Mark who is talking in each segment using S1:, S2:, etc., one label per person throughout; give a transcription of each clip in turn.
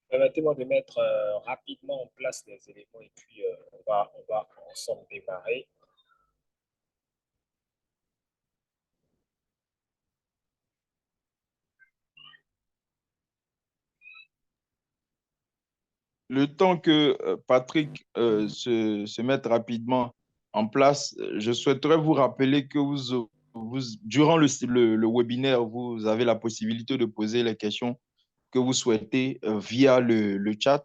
S1: Permettez-moi de mettre rapidement en place les éléments et puis on va ensemble démarrer.
S2: Le temps que Patrick se mette rapidement en place, je souhaiterais vous rappeler que durant le webinaire, vous avez la possibilité de poser les questions que vous souhaitez via le chat.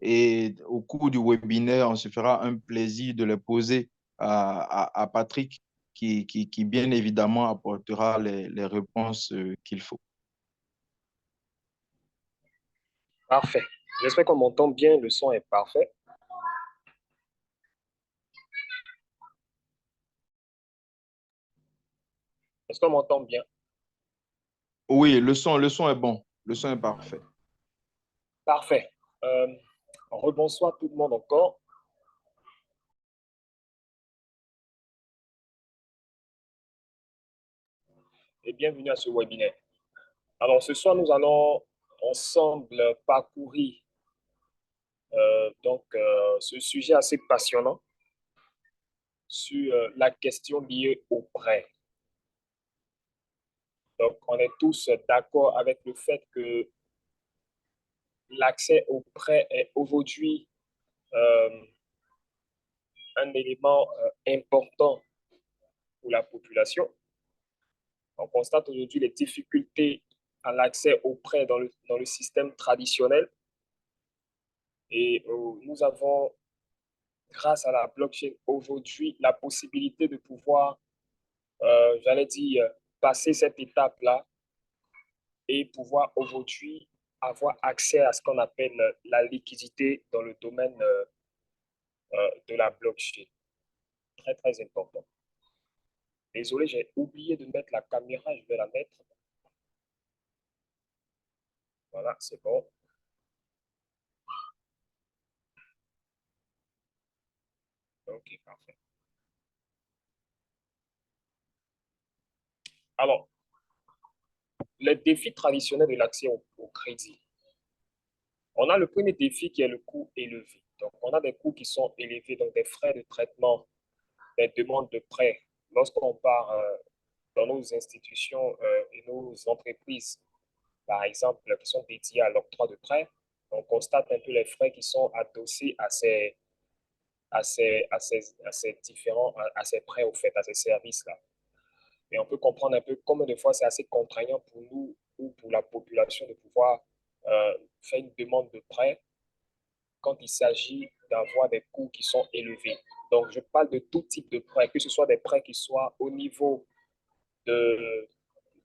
S2: Et au cours du webinaire, on se fera un plaisir de les poser à Patrick qui, bien évidemment apportera les réponses qu'il faut.
S1: Parfait. J'espère qu'on m'entend bien. Le son est parfait. Est-ce qu'on m'entend bien?
S2: Oui, le son est bon. Le son est parfait.
S1: Parfait. Euh, Rebonsoir tout le monde encore. Et bienvenue à ce webinaire. Alors, ce soir, nous allons ensemble parcourir ce sujet assez passionnant sur la question liée au prêt. Donc, on est tous d'accord avec le fait que l'accès au prêt est aujourd'hui euh, un élément important pour la population. On constate aujourd'hui les difficultés à l'accès au prêt dans le système traditionnel. Et nous avons, grâce à la blockchain, aujourd'hui la possibilité de pouvoir, j'allais dire, passer cette étape-là et pouvoir aujourd'hui avoir accès à ce qu'on appelle la liquidité dans le domaine de la blockchain. Très, très important. Désolé, j'ai oublié de mettre la caméra, je vais la mettre. Voilà, c'est bon. Ok, parfait. Alors, les défis traditionnels de l'accès au crédit. On a le premier défi qui est le coût élevé. Donc, on a des coûts qui sont élevés, donc des frais de traitement, des demandes de prêt. Lorsqu'on part dans nos institutions et nos entreprises, par exemple, qui sont dédiées à l'octroi de prêts, on constate un peu les frais qui sont adossés à ces prêts, au fait, à ces services-là. Et on peut comprendre un peu combien de fois c'est assez contraignant pour nous ou pour la population de pouvoir faire une demande de prêt quand il s'agit d'avoir des coûts qui sont élevés. Donc, je parle de tout type de prêts, que ce soit des prêts qui soient au niveau de,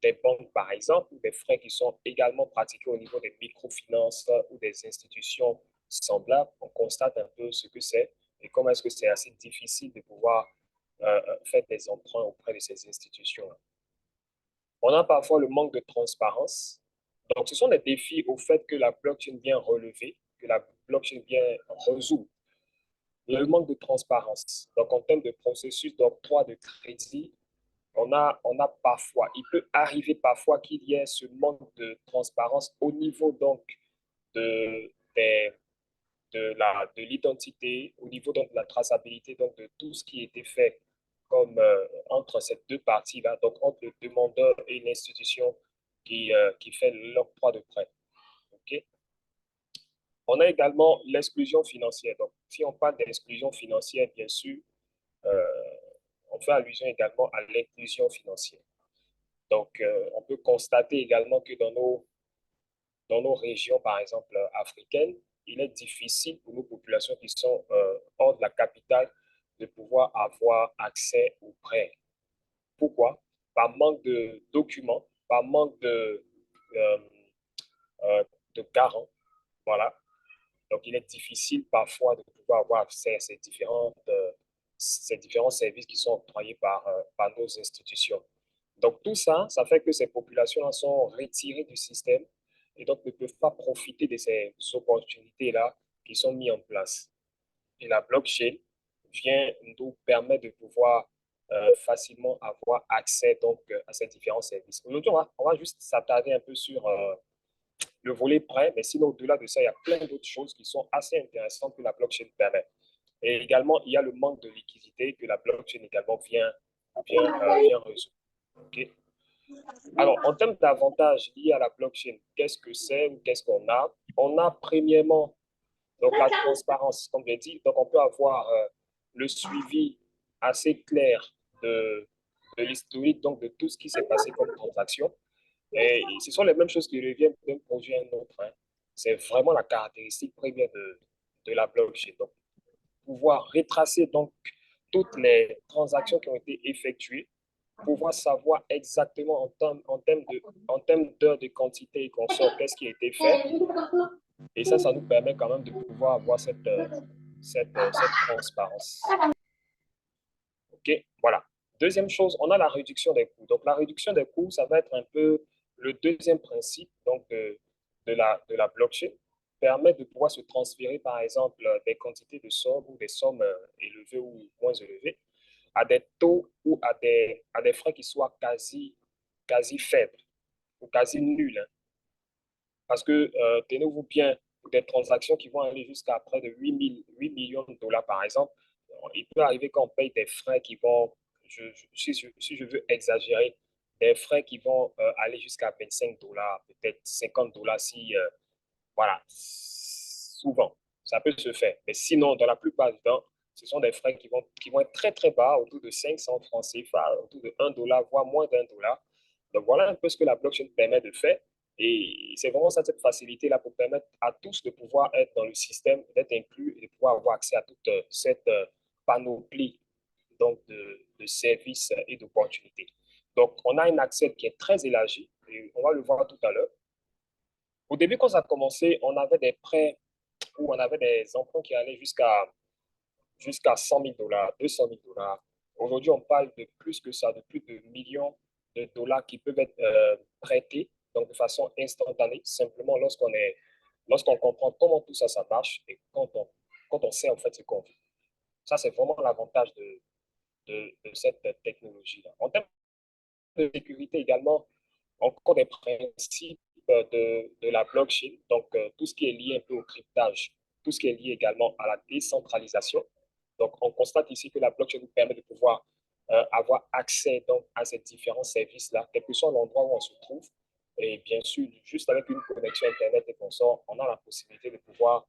S1: des banques, par exemple, ou des frais qui sont également pratiqués au niveau des microfinances ou des institutions semblables. On constate un peu ce que c'est et comment est-ce que c'est assez difficile de pouvoir faire des emprunts auprès de ces institutions-là. On a parfois le manque de transparence. Donc, ce sont des défis au fait que la blockchain vient relever, que la blockchain vient résoudre. Le manque de transparence. Donc, en termes de processus d'octroi de crédit, on a parfois, il peut arriver parfois qu'il y ait ce manque de transparence au niveau donc de, des- de l'identité, au niveau donc de la traçabilité donc de tout ce qui a été fait comme entre ces deux parties-là, donc entre le demandeur et l'institution qui fait l'octroi de prêt. OK? On a également l'exclusion financière. Donc, si on parle d'exclusion financière, bien sûr, euh, on fait allusion également à l'inclusion financière. Donc, on peut constater également que dans nos régions, par exemple, africaines, il est difficile pour nos populations qui sont hors de la capitale de pouvoir avoir accès aux prêts. Pourquoi? Par manque de documents, par manque euh, euh, de garants. Voilà. Donc, il est difficile parfois de pouvoir avoir accès à ces différents services qui sont octroyés par nos institutions. Donc, tout ça, ça fait que ces populations sont retirées du système et donc ne peuvent pas profiter de ces opportunités-là qui sont mises en place. Et la blockchain vient nous permettre de pouvoir facilement avoir accès donc, à ces différents services. Aujourd'hui, on va juste s'attarder un peu sur le volet prêt, mais sinon, au-delà de ça, il y a plein d'autres choses qui sont assez intéressantes que la blockchain permet. Et également, il y a le manque de liquidité que la blockchain également vient résoudre. Okay? Alors, en termes d'avantages liés à la blockchain, qu'est-ce que c'est ou qu'est-ce qu'on a? On a premièrement donc la transparence, comme j'ai dit. Donc, on peut avoir le suivi assez clair de l'historique, donc de tout ce qui s'est passé comme transaction. Et ce sont les mêmes choses qui reviennent d'un projet à un autre. Hein. C'est vraiment la caractéristique première de la blockchain. Donc, pouvoir retracer donc toutes les transactions qui ont été effectuées, pouvoir savoir exactement en termes d'heures de quantité et consort, qu'est-ce qui a été fait. Et ça nous permet quand même de pouvoir avoir cette transparence. OK, voilà. Deuxième chose, on a la réduction des coûts. Donc, la réduction des coûts, ça va être un peu le deuxième principe donc, de la blockchain. Permet de pouvoir se transférer, par exemple, des quantités de sommes ou des sommes élevées ou moins élevées à des taux ou à des frais qui soient quasi faibles ou quasi nuls. Hein. Parce que, tenez-vous bien, des transactions qui vont aller jusqu'à près de 8 millions de dollars, par exemple, il peut arriver qu'on paye des frais qui vont, si je veux exagérer, des frais qui vont aller jusqu'à 25 dollars, peut-être 50 dollars si, voilà, souvent, ça peut se faire. Mais sinon, dans la plupart du temps, ce sont des frais qui vont être très, très bas, autour de 500 francs CFA, autour de 1 dollar, voire moins d'un dollar. Donc, voilà un peu ce que la blockchain permet de faire. Et c'est vraiment ça, cette facilité-là pour permettre à tous de pouvoir être dans le système, d'être inclus et de pouvoir avoir accès à toute cette panoplie donc de services et d'opportunités. Donc, on a un accès qui est très élargi et on va le voir tout à l'heure. Au début, quand ça a commencé, on avait des prêts ou on avait des emprunts qui allaient jusqu'à 100 000 dollars, 200 000 dollars. Aujourd'hui, on parle de plus que ça, de plus de millions de dollars qui peuvent être prêtés donc de façon instantanée, simplement lorsqu'on comprend comment tout ça, ça marche et quand on sait en fait ce qu'on veut. Ça, c'est vraiment l'avantage de cette technologie-là. En termes de sécurité également, encore des principes de la blockchain, donc tout ce qui est lié un peu au cryptage, tout ce qui est lié également à la décentralisation. Donc, on constate ici que la blockchain nous permet de pouvoir avoir accès donc, à ces différents services-là, quel que soit l'endroit où on se trouve. Et bien sûr, juste avec une connexion Internet et consorts, on a la possibilité de pouvoir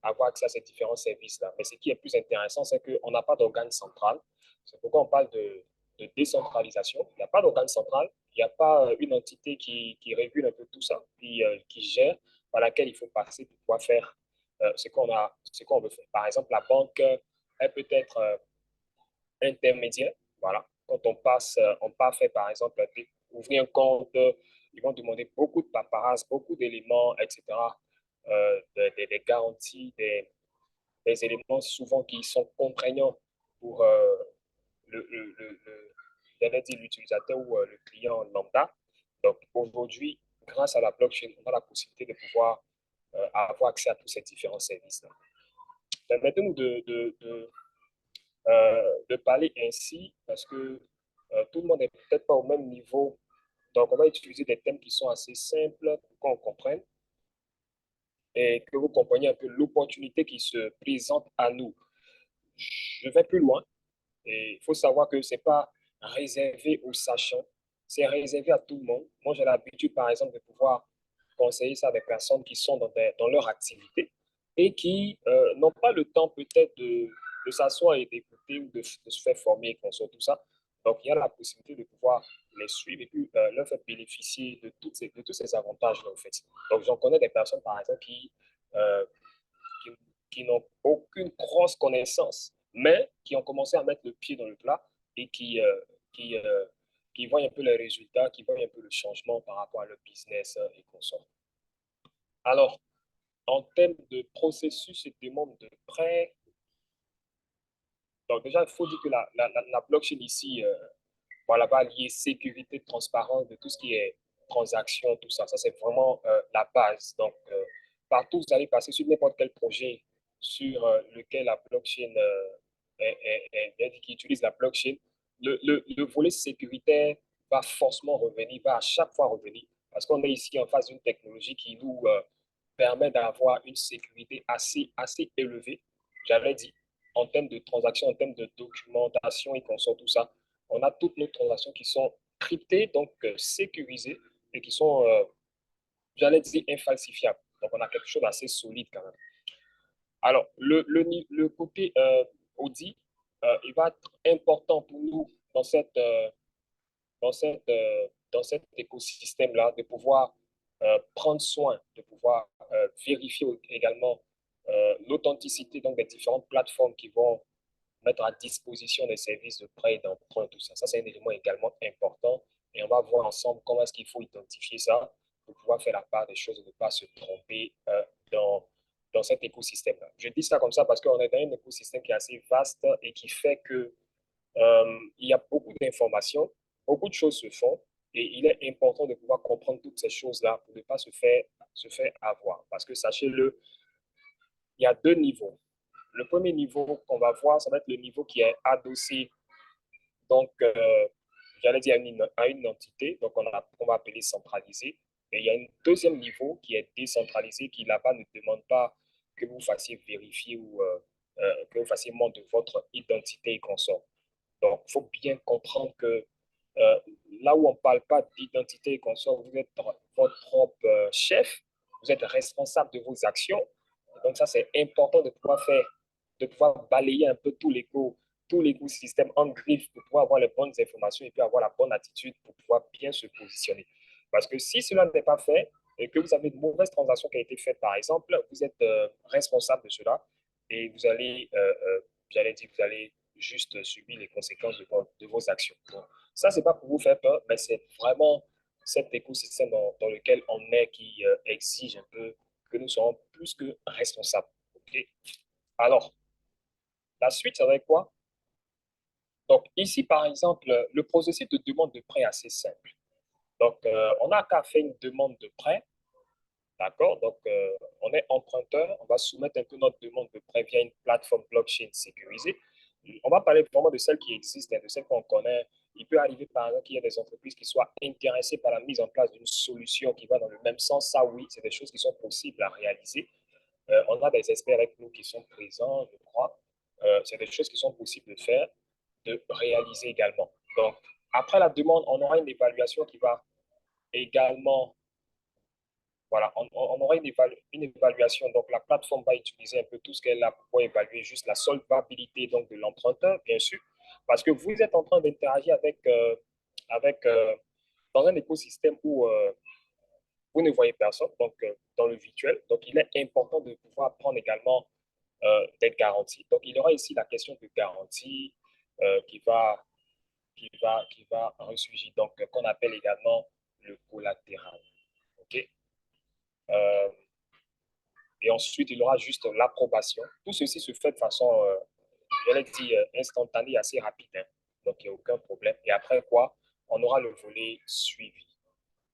S1: avoir accès à ces différents services-là. Mais ce qui est plus intéressant, c'est qu'on n'a pas d'organe central. C'est pourquoi on parle de décentralisation. Il n'y a pas d'organe central, il n'y a pas une entité qui régule un peu tout ça, qui gère, par laquelle il faut passer pour pouvoir faire ce qu'on veut faire. Par exemple, la banque, elle peut être intermédiaire. Voilà. Quand on part faire, par exemple, ouvrir un compte, ils vont demander beaucoup de paperasse, beaucoup d'éléments, etc., des garanties, des éléments souvent qui sont contraignants pour l'utilisateur ou le client lambda. Donc aujourd'hui, grâce à la blockchain, on a la possibilité de pouvoir avoir accès à tous ces différents services-là. Permettez-nous de parler ainsi parce que tout le monde n'est peut-être pas au même niveau. Donc, on va utiliser des thèmes qui sont assez simples pour qu'on comprenne et que vous compreniez un peu l'opportunité qui se présente à nous. Je vais plus loin et il faut savoir que ce n'est pas réservé aux sachants, c'est réservé à tout le monde. Moi, j'ai l'habitude, par exemple, de pouvoir conseiller ça à des personnes qui sont dans leur activité et qui n'ont pas le temps peut-être de s'asseoir et d'écouter ou de se faire former et construire tout ça. Donc, il y a la possibilité de pouvoir les suivre et puis leur faire bénéficier de tous ces avantages-là, en fait. Donc, j'en connais des personnes, par exemple, euh, qui, qui n'ont aucune grosse connaissance, mais qui ont commencé à mettre le pied dans le plat et qui, qui voient un peu les résultats, qui voient un peu le changement par rapport à leur business et consorts. Alors, en termes de processus et demande de prêt, donc déjà, il faut dire que la blockchain ici, voilà, va lier sécurité, transparence, de tout ce qui est transaction, tout ça. Ça, c'est vraiment la base. Donc, partout, vous allez passer sur n'importe quel projet sur lequel la blockchain qui utilise la blockchain, le volet sécuritaire va forcément revenir, va à chaque fois revenir parce qu'on est ici en face d'une technologie qui nous permet d'avoir une sécurité assez élevée, j'avais dit, en termes de transactions, en termes de documentation et qu'on sort tout ça. On a toutes nos transactions qui sont cryptées, donc sécurisées et qui sont, j'allais dire, infalsifiables. Donc, on a quelque chose d'assez solide quand même. Alors, le côté audit, il va être important pour nous dans cet écosystème-là, de pouvoir prendre soin, de pouvoir vérifier également l'authenticité donc, des différentes plateformes qui vont mettre à disposition des services de prêt et d'emprunt, tout ça. Ça, c'est un élément également important. Et on va voir ensemble comment est-ce qu'il faut identifier ça pour pouvoir faire la part des choses et ne pas se tromper dans cet écosystème-là. Je dis ça comme ça parce qu'on est dans un écosystème qui est assez vaste et qui fait que il y a beaucoup d'informations, beaucoup de choses se font et il est important de pouvoir comprendre toutes ces choses-là pour ne pas se faire avoir. Parce que sachez-le, il y a deux niveaux. Le premier niveau qu'on va voir, ça va être le niveau qui est adossé, donc, j'allais dire à une entité, donc on va appeler centralisé. Et il y a un deuxième niveau qui est décentralisé, qui là-bas ne demande pas que vous fassiez vérifier ou que vous fassiez montre de votre identité et consort. Donc, il faut bien comprendre que euh, là où on ne parle pas d'identité et consort, vous êtes votre propre chef, vous êtes responsable de vos actions. Donc, ça, c'est important de pouvoir balayer un peu tout l'écosystème en griffe pour pouvoir avoir les bonnes informations et puis avoir la bonne attitude pour pouvoir bien se positionner. Parce que si cela n'est pas fait et que vous avez une mauvaise transaction qui a été faite, par exemple, vous êtes responsable de cela et j'allais dire, vous allez juste subir les conséquences de vos actions. Donc, ça, ce n'est pas pour vous faire peur, mais c'est vraiment cet écosystème dans lequel on est qui exige un peu que nous soyons plus que responsables. Okay? Alors, la suite, ça va être quoi? Donc, ici, par exemple, le processus de demande de prêt est assez simple. Donc, on n'a qu'à faire une demande de prêt. D'accord? Donc, on est emprunteur, on va soumettre un peu notre demande de prêt via une plateforme blockchain sécurisée. On va parler vraiment de celles qui existent, de celles qu'on connaît. Il peut arriver, par exemple, qu'il y ait des entreprises qui soient intéressées par la mise en place d'une solution qui va dans le même sens. Ça, oui, c'est des choses qui sont possibles à réaliser. On a des experts avec nous qui sont présents, je crois. C'est des choses qui sont possibles de faire, de réaliser également. Donc, après la demande, on aura une évaluation qui va également, voilà, on aura une évaluation. Donc, la plateforme va utiliser un peu tout ce qu'elle a pour évaluer juste la solvabilité donc, de l'emprunteur, bien sûr, parce que vous êtes en train d'interagir avec dans un écosystème où vous ne voyez personne, donc dans le virtuel. Donc, il est important de pouvoir prendre également des garanties. Donc, il y aura ici la question de garantie qui va ressurgir, donc qu'on appelle également le collatéral. OK? Euh, et ensuite, il y aura juste l'approbation. Tout ceci se fait de façon, je l'ai dit, instantanée, assez rapide. Hein. Donc, il n'y a aucun problème. Et après quoi, on aura le volet suivi.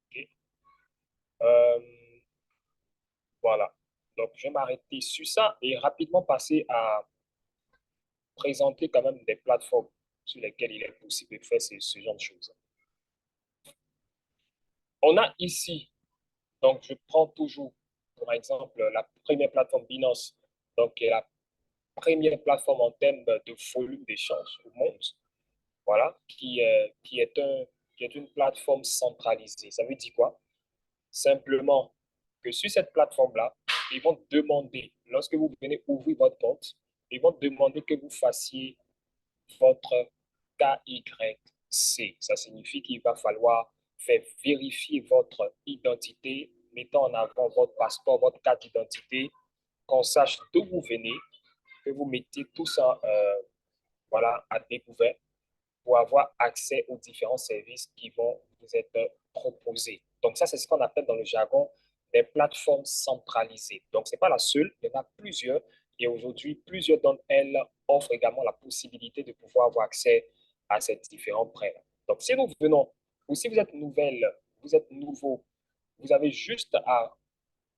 S1: Okay? Euh, voilà. Donc, je vais m'arrêter sur ça et rapidement passer à présenter quand même des plateformes sur lesquelles il est possible de faire ce genre de choses. On a ici, donc je prends toujours, par exemple, la première plateforme Binance, donc qui est la première plateforme en termes de volume d'échange au monde, voilà, qui est une plateforme centralisée. Ça veut dire quoi? Simplement que sur cette plateforme-là, ils vont demander, lorsque vous venez ouvrir votre compte, ils vont demander que vous fassiez votre KYC. Ça signifie qu'il va falloir faire vérifier votre identité, mettant en avant votre passeport, votre carte d'identité, qu'on sache d'où vous venez, que vous mettez tout ça voilà, à découvert pour avoir accès aux différents services qui vont vous être proposés. Donc ça, c'est ce qu'on appelle dans le jargon des plateformes centralisées. Donc, ce n'est pas la seule, il y en a plusieurs. Et aujourd'hui, plusieurs d'entre elles offrent également la possibilité de pouvoir avoir accès à ces différents prêts. Donc, si nous venons, ou si vous êtes nouvelle, vous êtes nouveau, vous avez juste à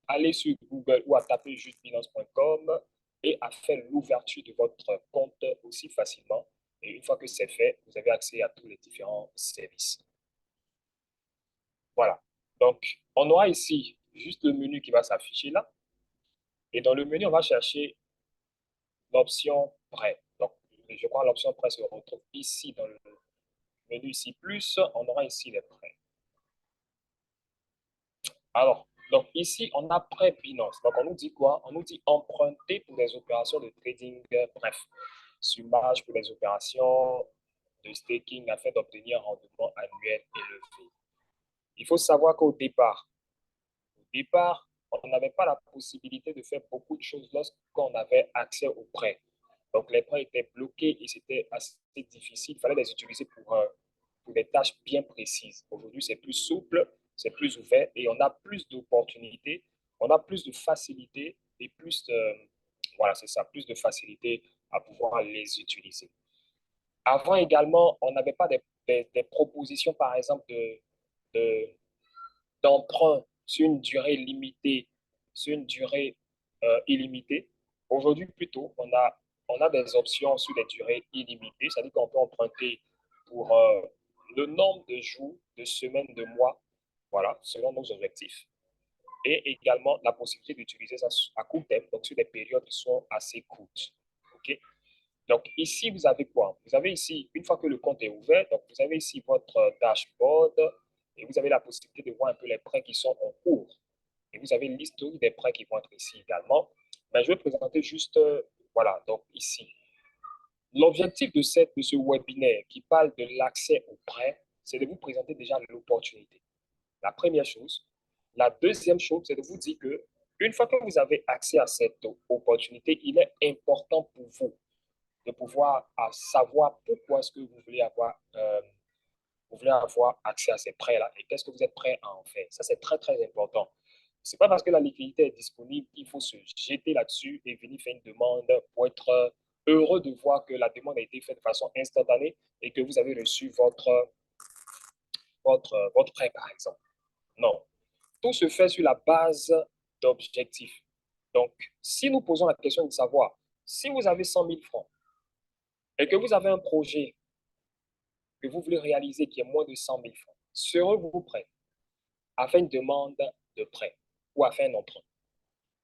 S1: aller sur Google ou à taper juste binance.com et à faire l'ouverture de votre compte aussi facilement. Et une fois que c'est fait, vous avez accès à tous les différents services. Voilà. Donc, on aura ici juste le menu qui va s'afficher là. Et dans le menu, on va chercher l'option prêt. Donc, je crois que l'option prêt se retrouve ici dans le menu ici plus. On aura ici les prêts. Alors, donc ici, on a prêt Binance. Donc, on nous dit quoi? On nous dit emprunter pour des opérations de trading, bref, sommage pour les opérations de staking afin d'obtenir un rendement annuel élevé. Il faut savoir qu'au départ, on n'avait pas la possibilité de faire beaucoup de choses lorsqu'on avait accès aux prêts. Donc, les prêts étaient bloqués et c'était assez difficile. Il fallait les utiliser pour des tâches bien précises. Aujourd'hui, c'est plus souple, c'est plus ouvert et on a plus d'opportunités, on a plus de facilité et plus de, voilà, c'est ça, plus de facilité à pouvoir les utiliser. Avant également, on n'avait pas des propositions, par exemple, de, d'emprunt sur une durée limitée, sur une durée illimitée. Aujourd'hui, plutôt, on a des options sur des durées illimitées, c'est-à-dire qu'on peut emprunter pour le nombre de jours, de semaines, de mois, voilà, selon nos objectifs. Et également la possibilité d'utiliser ça à court terme, donc sur des périodes qui sont assez courtes. OK? Donc ici, vous avez quoi? Vous avez ici, une fois que le compte est ouvert, donc vous avez ici votre dashboard et vous avez la possibilité de voir un peu les prêts qui sont en cours. Et vous avez l'historique des prêts qui vont être ici également. Mais je vais présenter juste, voilà, donc ici. L'objectif de ce webinaire qui parle de l'accès aux prêts, c'est de vous présenter déjà l'opportunité. La première chose. La deuxième chose, c'est de vous dire que une fois que vous avez accès à cette opportunité, il est important pour vous de pouvoir savoir pourquoi est-ce que vous voulez avoir accès à ces prêts-là et qu'est-ce que vous êtes prêt à en faire. Ça, c'est très, très important. Ce n'est pas parce que la liquidité est disponible qu'il faut se jeter là-dessus et venir faire une demande pour être heureux de voir que la demande a été faite de façon instantanée et que vous avez reçu votre prêt, par exemple. Non. Tout se fait sur la base d'objectifs. Donc, si nous posons la question de savoir si vous avez 100 000 francs et que vous avez un projet que vous voulez réaliser qui est moins de 100 000 francs, serez-vous prêt à faire une demande de prêt ou à faire un emprunt?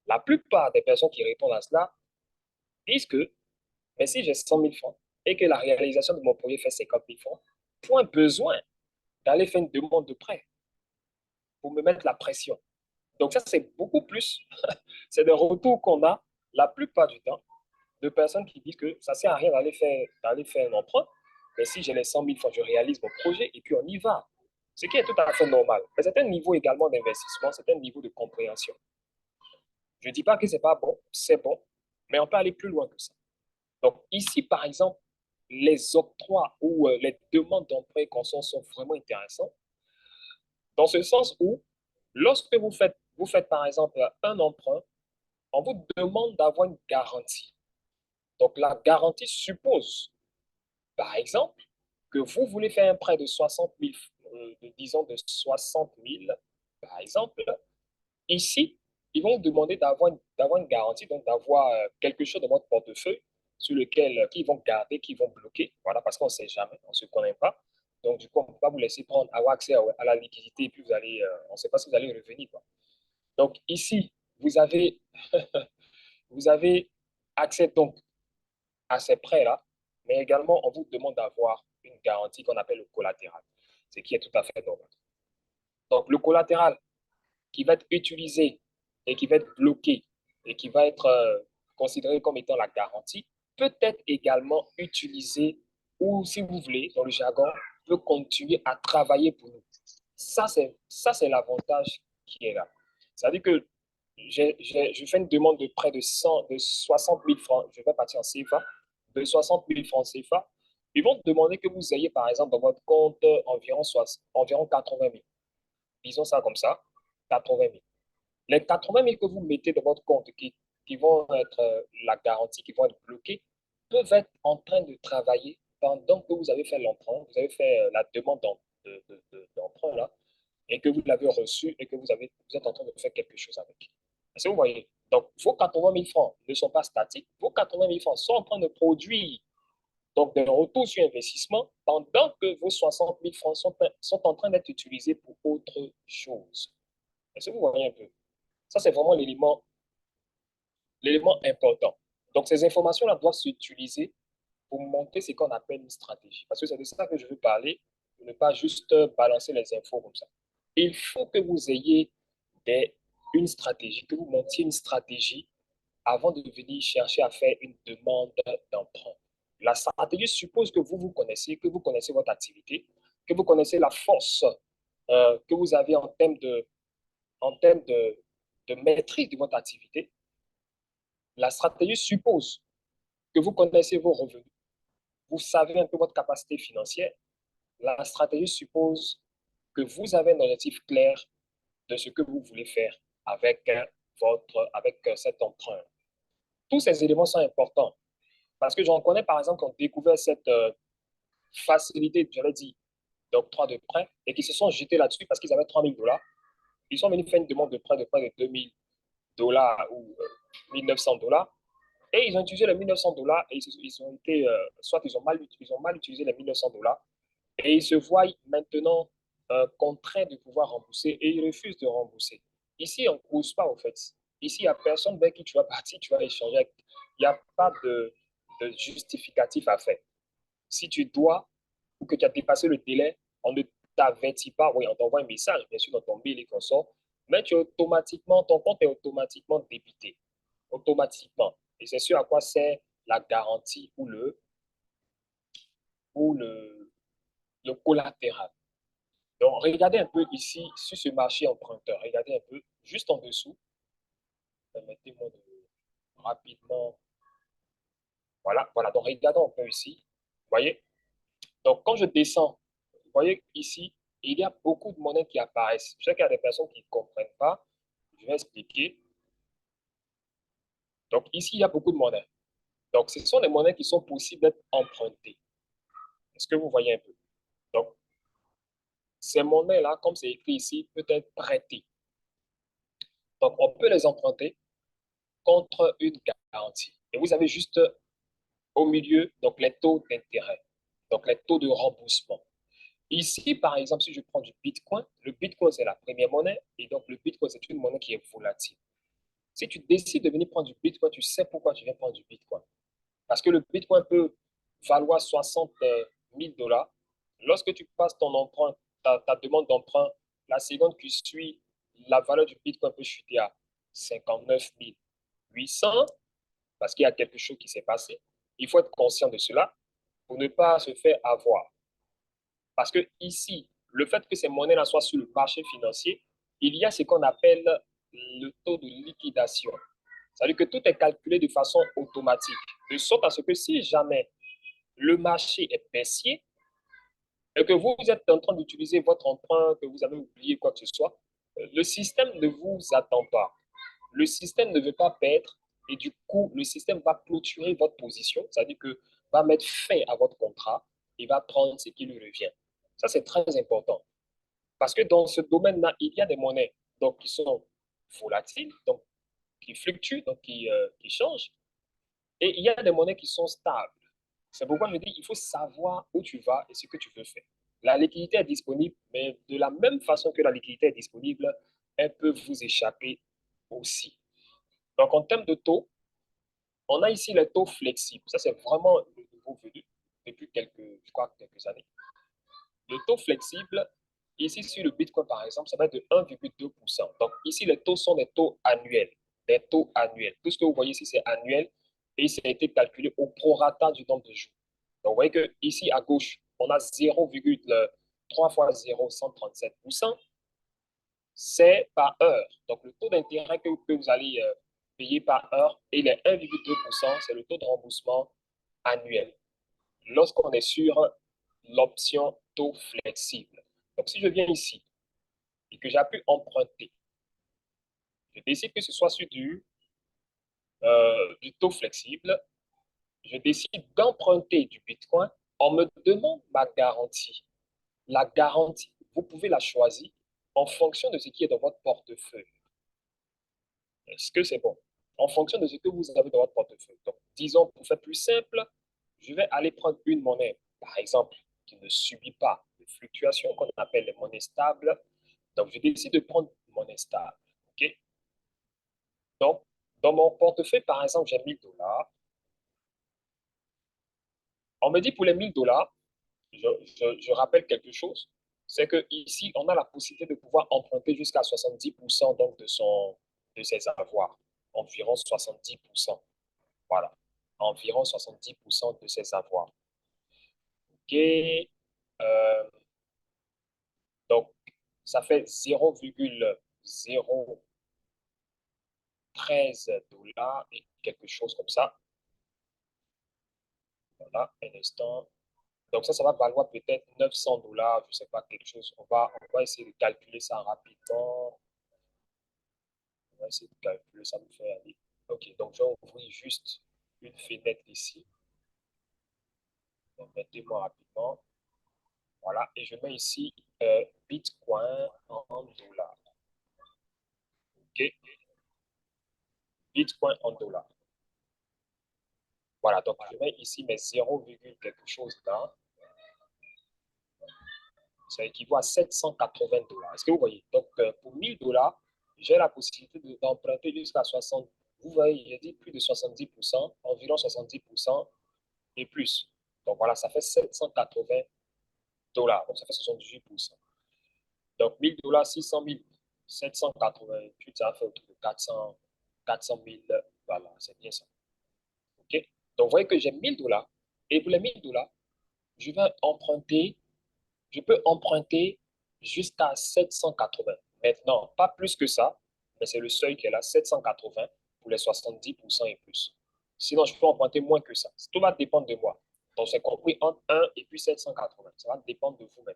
S1: La plupart des personnes qui répondent à cela disent que, mais si j'ai 100 000 francs et que la réalisation de mon projet fait 50 000 francs, point besoin d'aller faire une demande de prêt pour me mettre la pression. Donc ça, c'est beaucoup plus, c'est des retours qu'on a la plupart du temps de personnes qui disent que ça ne sert à rien d'aller faire un emprunt, mais si j'ai les 100 000 francs, je réalise mon projet et puis on y va. Ce qui est tout à fait normal. Mais c'est un niveau également d'investissement, c'est un niveau de compréhension. Je ne dis pas que ce n'est pas bon, c'est bon, mais on peut aller plus loin que ça. Donc ici, par exemple, les octrois ou les demandes d'emprunt qu'on sont vraiment intéressants, dans ce sens où, lorsque vous faites par exemple un emprunt, on vous demande d'avoir une garantie. Donc la garantie suppose, par exemple, que vous voulez faire un prêt de 60 000, disons de 60 000, par exemple. Ici, ils vont vous demander d'avoir une garantie, donc d'avoir quelque chose dans votre portefeuille sur lequel qu'ils vont garder, qu'ils vont bloquer. Voilà, parce qu'on ne sait jamais, on ne se connaît pas. Donc, du coup, on ne peut pas vous laisser avoir accès à la liquidité et puis on ne sait pas si vous allez revenir, quoi. Donc, ici, vous avez accès donc à ces prêts-là, mais également, on vous demande d'avoir une garantie qu'on appelle le collatéral, ce qui est tout à fait normal. Donc, le collatéral qui va être utilisé et qui va être bloqué et qui va être considéré comme étant la garantie, peut être également utilisé ou, si vous voulez, dans le jargon, peut continuer à travailler pour nous. Ça, c'est l'avantage qui est là. C'est-à-dire que je fais une demande de près de 60 000 francs, je vais partir en CFA, de 60 000 francs CFA. Ils vont demander que vous ayez, par exemple, dans votre compte environ 80 000. Disons ça comme ça, 80 000. Les 80 000 que vous mettez dans votre compte qui vont être la garantie, qui vont être bloqués, peuvent être en train de travailler pendant que vous avez fait l'emprunt, vous avez fait la demande d'emprunt là, et que vous l'avez reçu et que vous êtes en train de faire quelque chose avec. Est-ce que vous voyez? Donc, vos 80 000 francs ne sont pas statiques. Vos 80 000 francs sont en train de produire Donc, des retours sur investissement pendant que vos 60 000 francs sont en train d'être utilisés pour autre chose. Est-ce que vous voyez un peu? Ça, c'est vraiment l'élément important. Donc, ces informations-là doivent s'utiliser pour monter ce qu'on appelle une stratégie. Parce que c'est de ça que je veux parler, de ne pas juste balancer les infos comme ça. Il faut que vous ayez des, une stratégie, que vous montiez une stratégie avant de venir chercher à faire une demande d'emprunt. La stratégie suppose que vous vous connaissez, que vous connaissez votre activité, que vous connaissez la force que vous avez en termes de maîtrise de votre activité. La stratégie suppose que vous connaissez vos revenus, vous savez un peu votre capacité financière. La stratégie suppose que vous avez un objectif clair de ce que vous voulez faire avec, avec cet emprunt. Tous ces éléments sont importants parce que j'en connais par exemple qui ont découvert cette facilité, j'allais dire, d'octroi de prêt et qui se sont jetés là-dessus parce qu'ils avaient 3 000 $. Ils sont venus faire une demande de prêt de près de 2 000 $ ou 1 900 $ et ils ont utilisé les 1 900 $ et ils ont été, soit ils ont mal utilisé les 1 900 $ et ils se voient maintenant contraints de pouvoir rembourser et ils refusent de rembourser. Ici, on ne cause pas, en fait. Ici, il n'y a personne avec qui tu vas partir, tu vas échanger. Il n'y a pas de justificatif à faire. Si tu dois ou que tu as dépassé le délai, on ne t'avertit pas. Oui, on t'envoie un message, bien sûr, dans ton mail et consort, mais tu es automatiquement, ton compte est automatiquement débité. Automatiquement. Et c'est sûr à quoi sert la garantie ou le collatéral. Donc, regardez un peu ici, sur ce marché emprunteur, regardez un peu, juste en dessous. Permettez-moi de rapidement. Voilà, voilà. Donc, regardons un peu ici. Vous voyez? Donc, quand je descends, vous voyez ici, il y a beaucoup de monnaies qui apparaissent. Je sais qu'il y a des personnes qui ne comprennent pas. Je vais expliquer. Donc, ici, il y a beaucoup de monnaies. Donc, ce sont des monnaies qui sont possibles d'être empruntées. Est-ce que vous voyez un peu? Donc, ces monnaies-là, comme c'est écrit ici, peut être prêtées. Donc, on peut les emprunter contre une garantie. Et vous avez juste au milieu donc les taux d'intérêt, donc les taux de remboursement. Ici, par exemple, si je prends du Bitcoin, le Bitcoin, c'est la première monnaie, et donc le Bitcoin, c'est une monnaie qui est volatile. Si tu décides de venir prendre du Bitcoin, tu sais pourquoi tu viens prendre du Bitcoin. Parce que le Bitcoin peut valoir 60 000 $. Lorsque tu passes ton emprunt, ta demande d'emprunt, la seconde qui suit, la valeur du Bitcoin peut chuter à 59 800 parce qu'il y a quelque chose qui s'est passé. Il faut être conscient de cela pour ne pas se faire avoir. Parce que ici, le fait que ces monnaies-là soient sur le marché financier, il y a ce qu'on appelle le taux de liquidation. C'est-à-dire que tout est calculé de façon automatique, de sorte à ce que si jamais le marché est baissier et que vous êtes en train d'utiliser votre emprunt, que vous avez oublié quoi que ce soit, le système ne vous attend pas. Le système ne veut pas perdre et du coup, le système va clôturer votre position, c'est-à-dire que va mettre fin à votre contrat et va prendre ce qui lui revient. Ça, c'est très important. Parce que dans ce domaine-là, il y a des monnaies donc, qui sont volatiles, donc qui fluctuent, donc qui changent, et il y a des monnaies qui sont stables. C'est pourquoi je dis qu'il faut savoir où tu vas et ce que tu veux faire. La liquidité est disponible, mais de la même façon que la liquidité est disponible, elle peut vous échapper aussi. Donc, en termes de taux, on a ici les taux flexibles. Ça, c'est vraiment le nouveau venu depuis je crois, quelques années. Le taux flexible, ici sur le Bitcoin, par exemple, ça va être de 1,2%. Donc, ici, les taux sont des taux annuels. Des taux annuels. Tout ce que vous voyez ici, c'est annuel et ça a été calculé au prorata du nombre de jours. Donc, vous voyez que ici, à gauche, on a 0,3 fois 0,137%. C'est par heure. Donc, le taux d'intérêt que vous allez payer par heure et les 1,2%, c'est le taux de remboursement annuel lorsqu'on est sur l'option taux flexible. Donc, si je viens ici et que j'ai pu emprunter, je décide que ce soit sur du taux flexible, je décide d'emprunter du Bitcoin, on me demande ma garantie. La garantie, vous pouvez la choisir en fonction de ce qui est dans votre portefeuille. Est-ce que c'est bon? En fonction de ce que vous avez dans votre portefeuille. Donc, disons, pour faire plus simple, je vais aller prendre une monnaie, par exemple, qui ne subit pas de fluctuations, qu'on appelle les monnaies stables. Donc, je décide de prendre une monnaie stable. OK? Donc, dans mon portefeuille, par exemple, j'ai 1000 $. On me dit pour les 1000 $, je rappelle quelque chose, c'est qu'ici, on a la possibilité de pouvoir emprunter jusqu'à 70% donc de ses avoirs, environ 70%. Voilà, environ 70% de ses avoirs. OK? Euh, donc, ça fait 0,013 $ et quelque chose comme ça. Voilà, un instant. Donc ça va valoir peut-être 900 $, je ne sais pas, quelque chose. On va essayer de calculer ça rapidement. On va essayer de calculer ça, me fait aller. OK, donc je vais ouvrir juste une fenêtre ici. Donc, mettez-moi rapidement. Voilà, et je mets ici Bitcoin en dollars. OK, Bitcoin en dollars. Voilà, donc je mets ici mes 0, quelque chose là. Ça équivaut à 780 $. Est-ce que vous voyez? Donc, pour 1000 $, j'ai la possibilité d'emprunter jusqu'à 60. Vous voyez, j'ai dit plus de 70%, environ 70% et plus. Donc, voilà, ça fait 780 $. Donc, ça fait 78%. Donc, 1000 $, 600 000, 788, ça fait autour de 400 000 $. Voilà, c'est bien ça. OK? Donc, vous voyez que j'ai 1000 $. Et pour les 1000 $, je vais emprunter je peux emprunter jusqu'à 780. Maintenant, pas plus que ça, mais c'est le seuil qui est là, 780 pour les 70% et plus. Sinon, je peux emprunter moins que ça. Tout va dépendre de moi. Donc, c'est compris entre 1 et puis 780. Ça va dépendre de vous-même,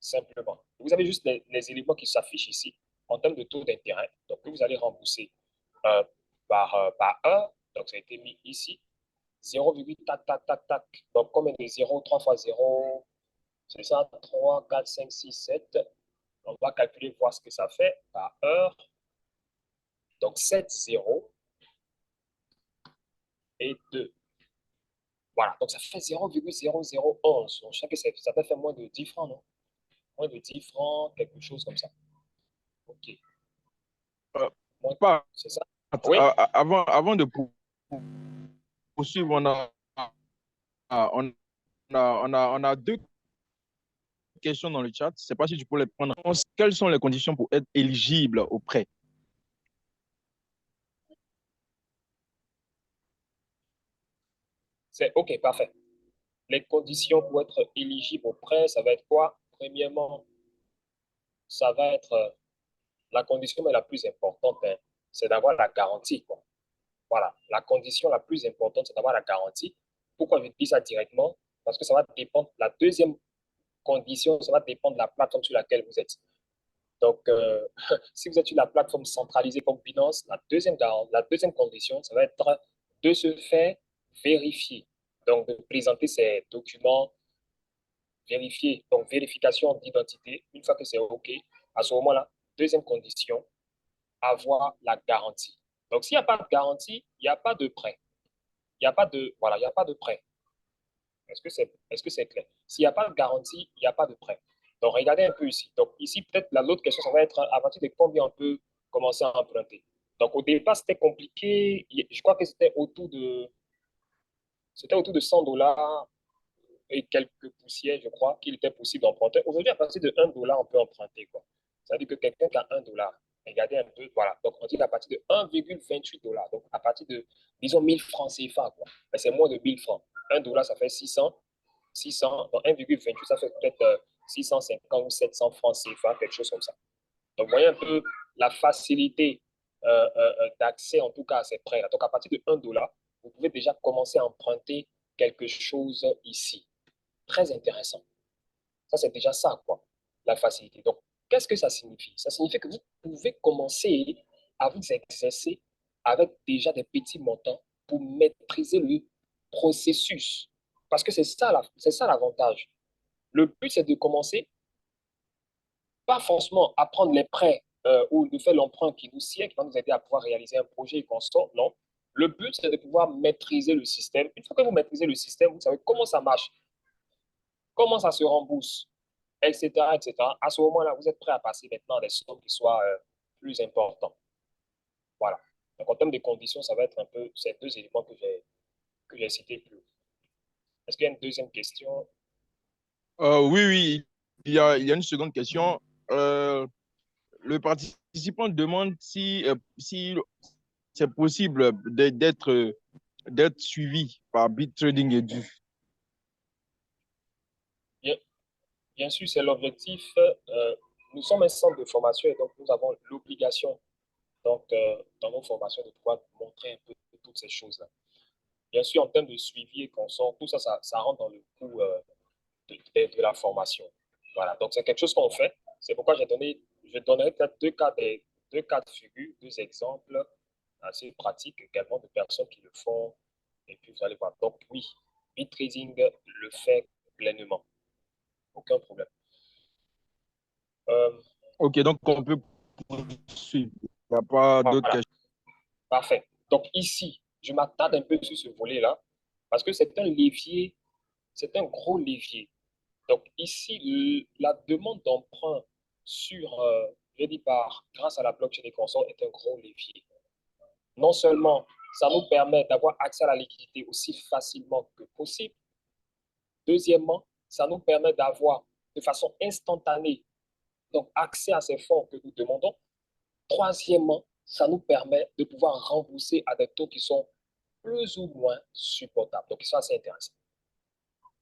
S1: simplement. Vous avez juste les éléments qui s'affichent ici en termes de taux d'intérêt. Donc, que vous allez rembourser euh, par heure. Donc, ça a été mis ici. 0,8, tac, tac, tac, tac. Donc, combien de 0? 3 fois 0, c'est ça, 3, 4, 5, 6, 7. On va calculer, voir ce que ça fait par heure. Donc, 7 0 et 2. Voilà, donc ça fait 0,0011. Donc, je sais que ça peut faire moins de 10 francs, non? Moins de 10 francs, quelque chose comme ça. OK.
S2: Euh,
S1: Moins,
S2: pas-
S1: c'est ça? Oui,
S2: avant de poursuivre, on a deux questions dans le chat. Je ne sais pas si tu peux les prendre. Quelles sont les conditions pour être éligible au prêt?
S1: c'est OK, parfait. Les conditions pour être éligible au prêt, ça va être quoi? Premièrement, ça va être la condition mais la plus importante, hein, c'est d'avoir la garantie, quoi. Voilà, la condition la plus importante, c'est d'avoir la garantie. Pourquoi je dis ça directement? Parce que ça va dépendre, la deuxième condition, ça va dépendre de la plateforme sur laquelle vous êtes. Donc, si vous êtes sur la plateforme centralisée comme Binance, la deuxième condition, ça va être de se faire vérifier. Donc, de présenter ces documents vérifiés. Donc, vérification d'identité. Une fois que c'est OK, à ce moment-là, deuxième condition, avoir la garantie. Donc, s'il n'y a pas de garantie, il n'y a pas de prêt. Il n'y a pas de, voilà, il n'y a pas de prêt. Est-ce que c'est clair? S'il n'y a pas de garantie, il n'y a pas de prêt. Donc, regardez un peu ici. Donc, ici, peut-être l'autre question, ça va être à partir de combien on peut commencer à emprunter. Donc, au départ, c'était compliqué. Je crois que c'était autour de 100 $ et quelques poussières, je crois, qu'il était possible d'emprunter. Aujourd'hui, à partir de 1 $, on peut emprunter, quoi. Ça veut dire que quelqu'un qui a 1 $, regardez un peu, voilà. Donc, on dit à partir de 1,28 $. Donc, à partir de, disons, 1000 francs CFA, quoi. Mais c'est moins de 1000 francs. 1 $, ça fait 600, donc 1,28, ça fait peut-être 650 ou 700 francs CFA, quelque chose comme ça. Donc, vous voyez un peu la facilité d'accès, en tout cas, à ces prêts-là. Donc, à partir de 1 $, vous pouvez déjà commencer à emprunter quelque chose ici. Très intéressant. Ça, c'est déjà ça, quoi, la facilité. Donc, qu'est-ce que ça signifie? Ça signifie que vous pouvez commencer à vous exercer avec déjà des petits montants pour maîtriser le processus. Parce que c'est ça l'avantage. Le but, c'est de commencer, pas forcément à prendre les prêts ou de faire l'emprunt qui nous sied, qui va nous aider à pouvoir réaliser un projet et qu'on sort, non. Le but, c'est de pouvoir maîtriser le système. Une fois que vous maîtrisez le système, vous savez comment ça marche, comment ça se rembourse, etc., etc. À ce moment-là, vous êtes prêt à passer maintenant à des sommes qui soient plus importantes. Voilà. Donc, en termes de conditions, ça va être un peu ces deux éléments que j'ai cités plus haut. Est-ce qu'il y a une deuxième question?
S2: Oui, oui, il y a une seconde question. Euh, le participant demande si c'est possible d'être suivi par BitTrading Edu.
S1: Bien, bien sûr, c'est l'objectif. Nous sommes un centre de formation et donc nous avons l'obligation, donc, dans nos formations, de pouvoir montrer un peu toutes ces choses-là. Bien sûr, en termes de suivi et consort, tout ça, ça rentre dans le coût de la formation. Voilà, donc c'est quelque chose qu'on fait. C'est pourquoi je donnerai peut-être deux cas de figure, deux exemples assez pratiques également de personnes qui le font. Et puis vous allez voir. Donc oui, BitTrading le fait pleinement. Aucun problème. Euh,
S2: Ok, donc on peut poursuivre. Il n'y a pas d'autres
S1: voilà,
S2: questions.
S1: parfait. Donc ici, je m'attarde un peu sur ce volet-là parce que c'est un levier, c'est un gros levier. Donc ici, la demande d'emprunt sur, je dis par, grâce à la blockchain des consorts est un gros levier. Non seulement ça nous permet d'avoir accès à la liquidité aussi facilement que possible, deuxièmement, ça nous permet d'avoir de façon instantanée donc accès à ces fonds que nous demandons. Troisièmement, ça nous permet de pouvoir rembourser à des taux qui sont plus ou moins supportables, donc qui sont assez intéressants.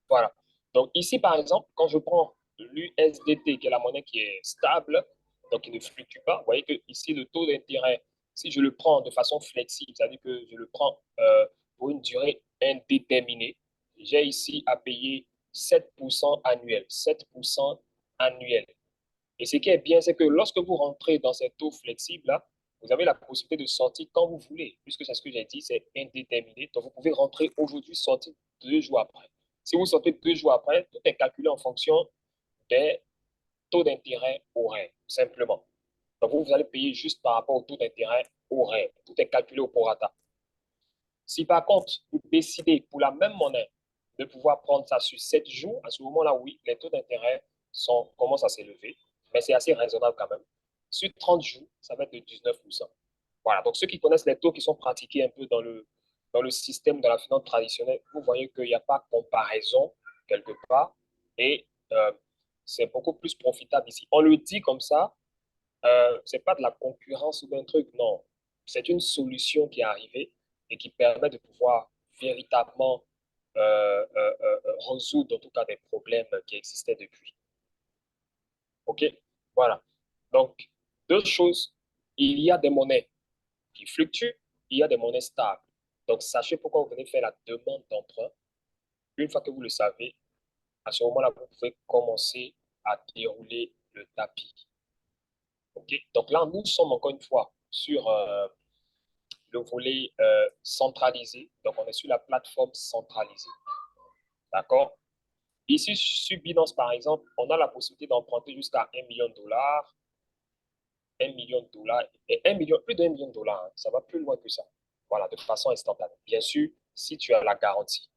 S1: Voilà. Donc ici, par exemple, quand je prends l'USDT, qui est la monnaie qui est stable, donc qui ne fluctue pas, vous voyez que ici, le taux d'intérêt, si je le prends de façon flexible, c'est-à-dire que je le prends pour une durée indéterminée, j'ai ici à payer 7% annuel. 7% annuel. Et ce qui est bien, c'est que lorsque vous rentrez dans ces taux flexibles-là, vous avez la possibilité de sortir quand vous voulez, puisque c'est ce que j'ai dit, c'est indéterminé. Donc, vous pouvez rentrer aujourd'hui, sortir 2 jours après. Si vous sortez 2 jours après, tout est calculé en fonction des taux d'intérêt horaires, simplement. Donc, vous allez payer juste par rapport au taux d'intérêt horaire. Tout est calculé au prorata. Si par contre, vous décidez pour la même monnaie de pouvoir prendre ça sur 7 jours, à ce moment-là, oui, les taux d'intérêt commencent à s'élever, mais c'est assez raisonnable quand même. Sur 30 jours, ça va être de 19%. Voilà, donc ceux qui connaissent les taux qui sont pratiqués un peu dans le système de la finance traditionnelle, vous voyez qu'il n'y a pas comparaison quelque part et c'est beaucoup plus profitable ici. On le dit comme ça, c'est pas de la concurrence ou d'un truc, non. C'est une solution qui est arrivée et qui permet de pouvoir véritablement résoudre en tout cas des problèmes qui existaient depuis. OK? Voilà. Donc, deux choses. Il y a des monnaies qui fluctuent, il y a des monnaies stables. Donc, sachez pourquoi vous venez faire la demande d'emprunt. Une fois que vous le savez, à ce moment-là, vous pouvez commencer à dérouler le tapis. OK? Donc là, nous sommes encore une fois sur le volet centralisé. Donc, on est sur la plateforme centralisée. D'accord? Ici, sur Binance, par exemple, on a la possibilité d'emprunter jusqu'à 1 million de dollars, 1 million de dollars et 1 million, plus d'1 million de dollars. Hein. Ça va plus loin que ça. Voilà, de façon instantanée. Bien sûr, si tu as la garantie.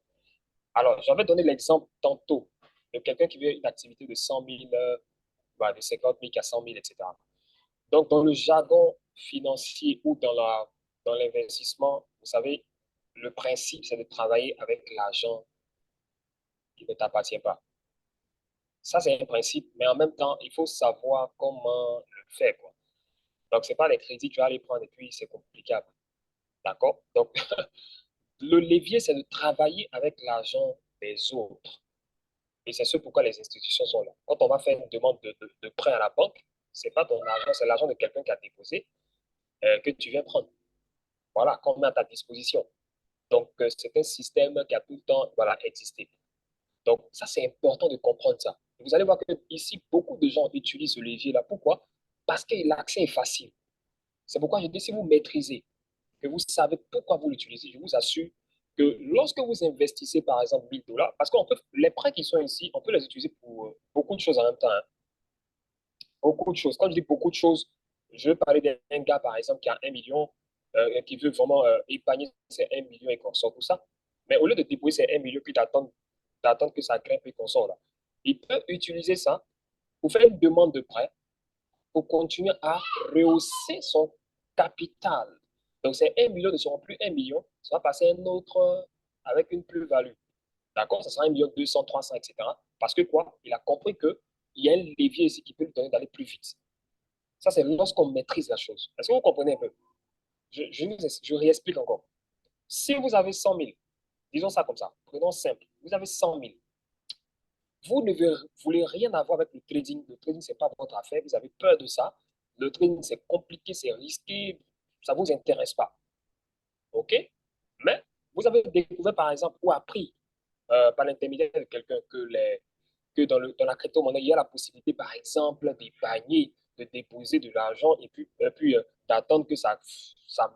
S1: Alors, j'avais donné l'exemple tantôt de quelqu'un qui veut une activité de 100 000, de 50 000 à 100 000, etc. Donc, dans le jargon financier ou dans l'investissement, vous savez, le principe, c'est de travailler avec l'argent qui ne t'appartient pas. Ça, c'est un principe, mais en même temps, il faut savoir comment le faire, quoi. Donc, ce n'est pas les crédits, tu vas les prendre et puis c'est compliqué. D'accord? Donc, le levier, c'est de travailler avec l'argent des autres. Et c'est ce pourquoi les institutions sont là. Quand on va faire une demande de prêt à la banque, ce n'est pas ton argent, c'est l'argent de quelqu'un qui a déposé que tu viens prendre. Voilà, qu'on met à ta disposition. Donc, c'est un système qui a tout le temps voilà, existé. Donc, ça, c'est important de comprendre ça. Vous allez voir que ici, beaucoup de gens utilisent ce levier-là. Pourquoi? Parce que l'accès est facile. C'est pourquoi je dis, si vous maîtrisez, que vous savez pourquoi vous l'utilisez, je vous assure que lorsque vous investissez, par exemple, 1 000 dollars, parce que les prêts qui sont ici, on peut les utiliser pour beaucoup de choses en même temps. Hein. Beaucoup de choses. Quand je dis beaucoup de choses, je veux parler d'un gars, par exemple, qui a 1 million. qui veut vraiment épargner ses 1 million et qu'on sort tout ça. Mais au lieu de déposer ses 1 million puis d'attendre que ça grimpe et qu'on sort là, il peut utiliser ça pour faire une demande de prêt pour continuer à rehausser son capital. Donc, ces 1 million ne seront plus 1 million, ça va passer à un autre avec une plus-value. D'accord? Ça sera 1 million 200, 300, etc. Parce que quoi? Il a compris qu'il y a un levier ici qui peut lui donner d'aller plus vite. Ça, c'est lorsqu'on maîtrise la chose. Est-ce que vous comprenez un peu? Je réexplique encore. Si vous avez 100 000, disons ça comme ça, prenons simple, vous avez 100 000, vous ne voulez rien avoir avec le trading. Le trading, ce n'est pas votre affaire, vous avez peur de ça. Le trading, c'est compliqué, c'est risqué, ça ne vous intéresse pas. OK? Mais vous avez découvert, par exemple, ou appris par l'intermédiaire de quelqu'un que dans la crypto-monnaie, il y a la possibilité, par exemple, d'épargner, de déposer de l'argent et puis d'attendre que ça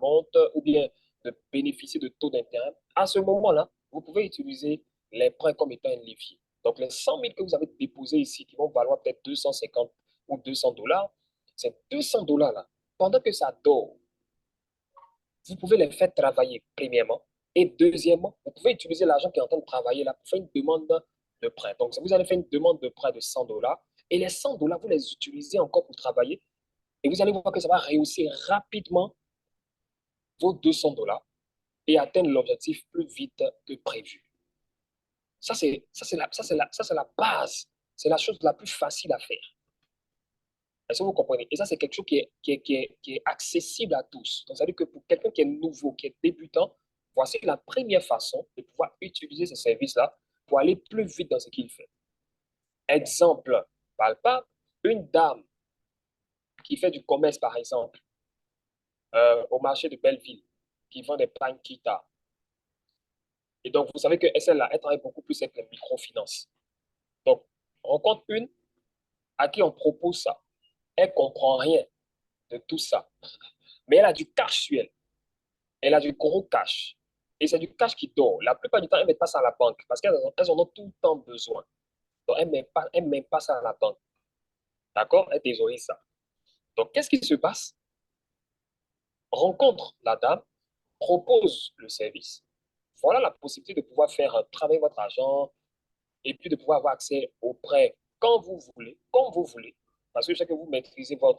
S1: monte ou bien de bénéficier de taux d'intérêt. À ce moment-là, vous pouvez utiliser les prêts comme étant un levier. Donc, les 100 000 que vous avez déposés ici, qui vont valoir peut-être 250 ou 200 dollars, ces 200 dollars-là, pendant que ça dort, vous pouvez les faire travailler, premièrement. Et deuxièmement, vous pouvez utiliser l'argent qui est en train de travailler là pour faire une demande de prêt. Donc, vous allez faire une demande de prêt de 100 dollars et les 100 dollars, vous les utilisez encore pour travailler et vous allez voir que ça va rehausser rapidement vos 200 dollars et atteindre l'objectif plus vite que prévu. Ça, c'est la base. C'est la chose la plus facile à faire. Est-ce que vous comprenez? Et ça, c'est quelque chose qui est accessible à tous. Donc, ça veut dire que pour quelqu'un qui est nouveau, qui est débutant, voici la première façon de pouvoir utiliser ce service-là pour aller plus vite dans ce qu'il fait. Exemple palpable, une dame qui fait du commerce, par exemple, au marché de Belleville, qui vend des panquitas. Et donc, vous savez que celle-là, elle travaille beaucoup plus avec les microfinances. Donc, on rencontre une à qui on propose ça. Elle ne comprend rien de tout ça. Mais elle a du cash sur elle. Elle a du gros cash. Et c'est du cash qui dort. La plupart du temps, elles ne mettent pas ça à la banque parce qu'elles en ont tout le temps besoin. Donc, elles ne mettent pas ça à la banque. D'accord? Elles thésaurisent ça. Donc, qu'est-ce qui se passe? Rencontre la dame, propose le service. Voilà la possibilité de pouvoir faire travailler votre argent et puis de pouvoir avoir accès aux prêts quand vous voulez, comme vous voulez. Parce que je sais que vous maîtrisez comment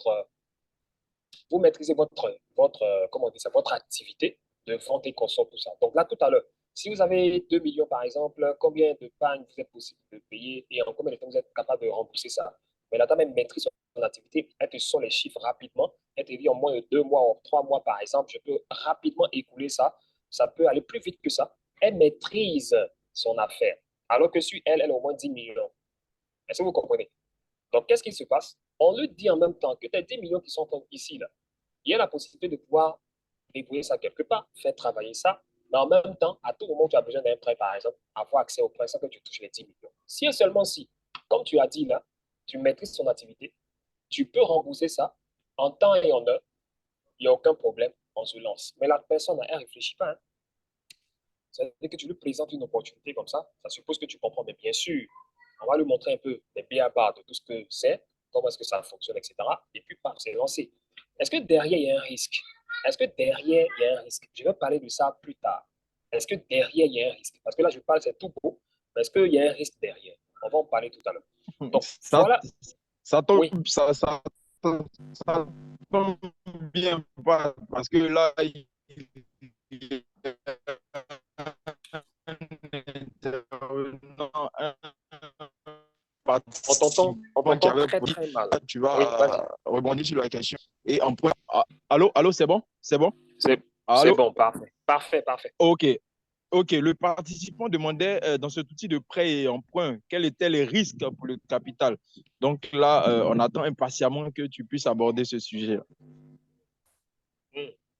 S1: on dit ça, votre activité de vente et conso, tout ça. Donc là, tout à l'heure, si vous avez 2 millions, par exemple, combien de pannes vous êtes possible de payer et en combien de temps vous êtes capable de rembourser ça? Mais là, même maîtrise son activité, elle te sort les chiffres rapidement. Elle te dit en moins de 2 mois ou 3 mois, par exemple, je peux rapidement écouler ça. Ça peut aller plus vite que ça. Elle maîtrise son affaire. Alors que si elle a au moins 10 millions. Est-ce que vous comprenez? Donc, qu'est-ce qui se passe? On lui dit en même temps que tes 10 millions qui sont ici, là, il y a la possibilité de pouvoir débrouiller ça quelque part, faire travailler ça, mais en même temps, à tout moment où tu as besoin d'un prêt, par exemple, avoir accès au prêt sans que tu touches les 10 millions. Si et seulement si, comme tu as dit là, tu maîtrises ton activité, tu peux rembourser ça en temps et en heure, il n'y a aucun problème, on se lance. Mais la personne, elle ne réfléchit pas. Hein. C'est-à-dire que tu lui présentes une opportunité comme ça suppose que tu comprends, mais bien sûr, on va lui montrer un peu les b.a.-ba de tout ce que c'est, comment est-ce que ça fonctionne, etc. Et puis, c'est lancé. Est-ce que derrière, il y a un risque? Est-ce que derrière, il y a un risque? Je vais parler de ça plus tard. Est-ce que derrière, il y a un risque? Parce que là, je parle, c'est tout beau, mais est-ce qu'il y a un risque derrière? On va en parler tout à l'heure. Donc,
S2: Ça,
S1: voilà.
S2: ça tombe,
S1: Oui.
S2: ça tombe bien parce que là, il y a un
S1: On
S2: participant qui
S1: t'entend
S2: avait
S1: très,
S2: posé,
S1: très mal.
S2: tu
S1: Oui, vas-y.
S2: vas rebondir sur la question. Et en point. Allô, allô, c'est bon? C'est bon?
S1: C'est
S2: Allô?
S1: bon, parfait. Parfait, parfait.
S2: OK. OK. Le participant demandait dans cet outil de prêt et emprunt, quels étaient les risques pour le capital. Donc là, on attend impatiemment que tu puisses aborder ce sujet.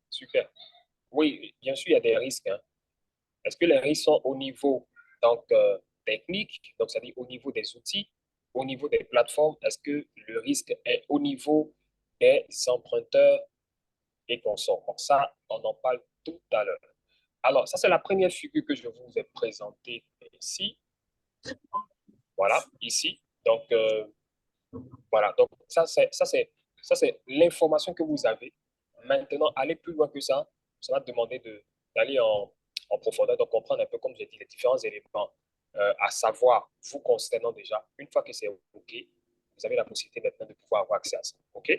S1: Super. Oui, bien sûr, il y a des risques. Hein. Est-ce que les risques sont au niveau donc, technique, donc c'est-à-dire au niveau des outils, au niveau des plateformes? Est-ce que le risque est au niveau des emprunteurs et consorts? Donc ça, on en parle tout à l'heure. Alors, ça, c'est la première figure que je vous ai présentée ici. Voilà, ici. Donc, voilà. Donc, ça, c'est l'information que vous avez. Maintenant, allez plus loin que ça. ça va te demander d'aller en profondeur, de comprendre un peu, comme j'ai dit, les différents éléments à savoir vous concernant déjà. Une fois que c'est OK, vous avez la possibilité maintenant de pouvoir avoir accès à ça. OK?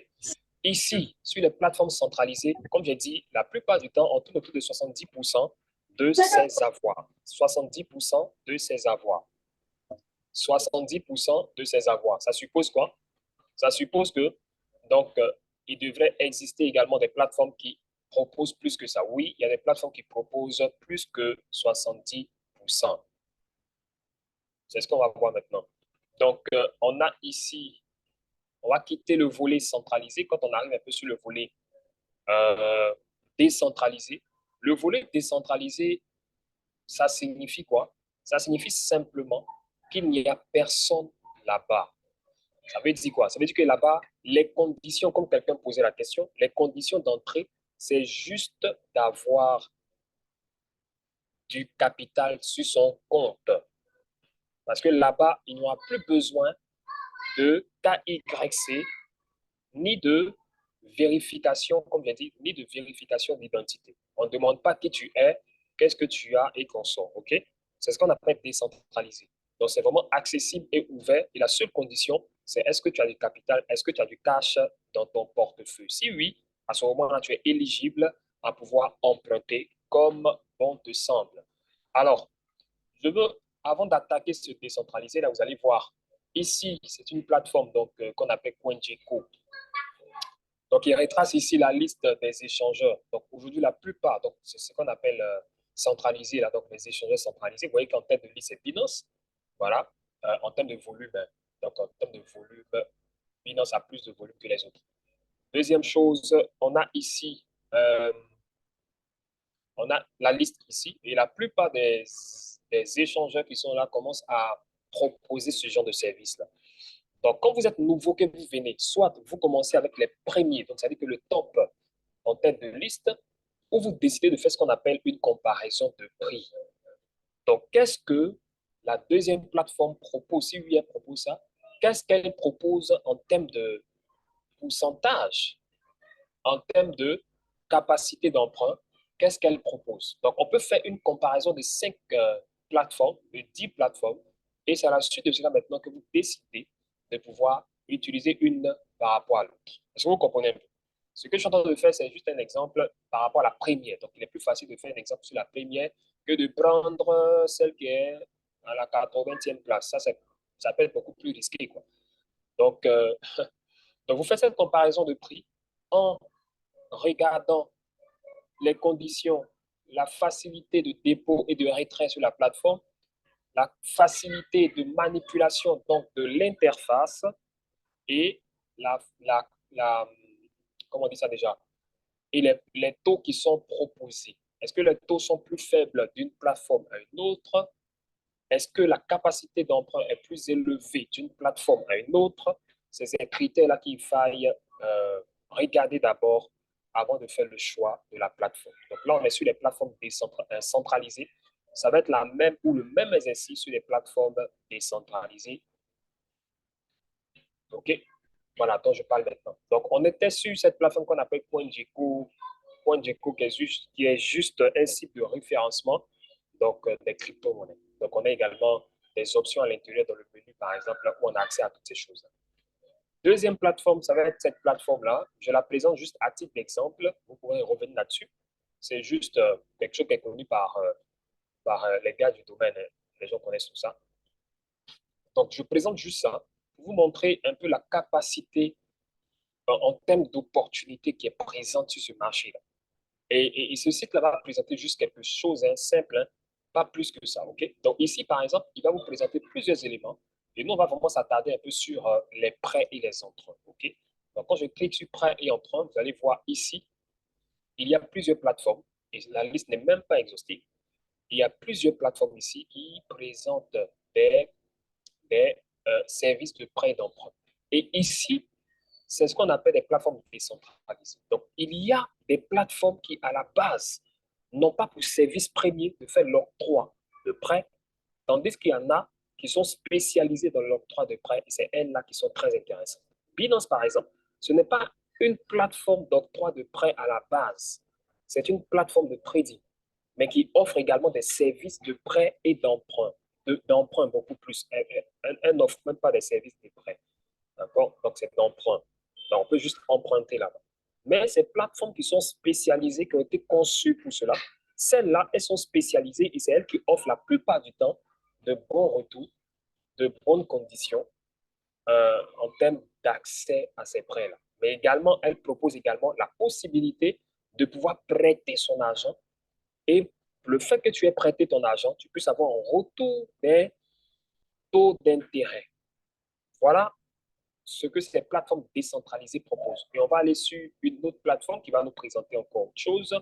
S1: Ici, sur les plateformes centralisées, comme j'ai dit, la plupart du temps, on tourne autour de 70% de ces avoirs. 70% de ces avoirs. 70% de ces avoirs. Ça suppose quoi? Ça suppose que, donc, il devrait exister également des plateformes qui proposent plus que ça. Oui, il y a des plateformes qui proposent plus que 70%. C'est ce qu'on va voir maintenant. Donc, on a ici, on va quitter le volet centralisé quand on arrive un peu sur le volet décentralisé. Le volet décentralisé, ça signifie quoi? Ça signifie simplement qu'il n'y a personne là-bas. Ça veut dire quoi? Ça veut dire que là-bas, les conditions, comme quelqu'un posait la question, les conditions d'entrée, c'est juste d'avoir du capital sur son compte. Parce que là-bas, il n'y aura plus besoin de KYC, ni de vérification, comme j'ai dit, ni de vérification d'identité. On ne demande pas qui tu es, qu'est-ce que tu as et qu'on sort. OK? C'est ce qu'on appelle décentralisé. Donc, c'est vraiment accessible et ouvert. Et la seule condition, c'est est-ce que tu as du capital, est-ce que tu as du cash dans ton portefeuille? Si oui, à ce moment-là, tu es éligible à pouvoir emprunter comme bon te semble. Alors, je veux, avant d'attaquer ce décentralisé, là, vous allez voir, ici, c'est une plateforme qu'on appelle CoinGecko. Donc, il retrace ici la liste des échangeurs. Donc, aujourd'hui, la plupart, donc c'est ce qu'on appelle centralisé, là, donc les échangeurs centralisés. Vous voyez qu'en tête de liste, c'est Binance. Voilà, en termes de volume. Donc, en termes de volume, Binance a plus de volume que les autres. Deuxième chose, on a ici, on a la liste ici, et la plupart des échangeurs qui sont là commencent à proposer ce genre de service-là. Donc, quand vous êtes nouveau, que vous venez, soit vous commencez avec les premiers, donc ça veut dire que le top en tête de liste, ou vous décidez de faire ce qu'on appelle une comparaison de prix. Donc, qu'est-ce que la deuxième plateforme propose? Si oui, elle propose ça, qu'est-ce qu'elle propose en termes de pourcentage, en termes de capacité d'emprunt? Qu'est-ce qu'elle propose? Donc, on peut faire une comparaison de 5 plateformes, de 10 plateformes, et c'est à la suite de cela maintenant que vous décidez de pouvoir utiliser une par rapport à l'autre. Est-ce que vous comprenez un peu? Ce que je suis en train de faire, c'est juste un exemple par rapport à la première. Donc, il est plus facile de faire un exemple sur la première que de prendre celle qui est à la 80e place. Ça peut être beaucoup plus risqué, quoi. Donc, donc, vous faites cette comparaison de prix en regardant les conditions, la facilité de dépôt et de retrait sur la plateforme, la facilité de manipulation donc de l'interface et comment on dit ça déjà, et les taux qui sont proposés. Est-ce que les taux sont plus faibles d'une plateforme à une autre? Est-ce que la capacité d'emprunt est plus élevée d'une plateforme à une autre? C'est ces critères-là qu'il faille regarder d'abord avant de faire le choix de la plateforme. Donc là, on est sur les plateformes centralisées. Ça va être la même ou le même exercice sur les plateformes décentralisées. OK? Voilà, dont je parle maintenant. Donc, on était sur cette plateforme qu'on appelle CoinGecko. CoinGecko qui est juste un site de référencement donc, des crypto-monnaies. Donc, on a également des options à l'intérieur dans le menu, par exemple, où on a accès à toutes ces choses-là. Deuxième plateforme, ça va être cette plateforme-là. Je la présente juste à titre d'exemple. Vous pourrez revenir là-dessus. C'est juste quelque chose qui est connu par les gars du domaine. Les gens connaissent tout ça. Donc, je présente juste ça pour vous montrer un peu la capacité en termes d'opportunités qui est présente sur ce marché-là. Et ce site-là va présenter juste quelque chose de simple, hein, pas plus que ça. Okay? Donc ici, par exemple, il va vous présenter plusieurs éléments. Et nous, on va vraiment s'attarder un peu sur les prêts et les emprunts. Okay? Donc quand je clique sur prêts et emprunts, vous allez voir ici, il y a plusieurs plateformes. Et la liste n'est même pas exhaustive. Il y a plusieurs plateformes ici qui présentent des services de prêts et d'emprunt. Et ici, c'est ce qu'on appelle des plateformes décentralisées. Donc, il y a des plateformes qui, à la base, n'ont pas pour service premier de faire l'octroi de prêts, tandis qu'il y en a qui sont spécialisées dans l'octroi de prêts, et c'est elles-là qui sont très intéressantes. Binance, par exemple, ce n'est pas une plateforme d'octroi de prêts à la base. c'est une plateforme de trading, mais qui offre également des services de prêt et d'emprunt, d'emprunt beaucoup plus. Elle n'offre même pas des services de prêt. D'accord? Donc, c'est d'emprunt. Donc, on peut juste emprunter là-bas. Mais ces plateformes qui sont spécialisées, qui ont été conçues pour cela, celles-là, elles sont spécialisées et c'est elles qui offrent la plupart du temps de bons retours, de bonnes conditions en termes d'accès à ces prêts-là. Mais également, elles proposent également la possibilité de pouvoir prêter son argent et le fait que tu aies prêté ton argent, tu puisses avoir un retour des taux d'intérêt. Voilà ce que ces plateformes décentralisées proposent. Et on va aller sur une autre plateforme qui va nous présenter encore autre chose.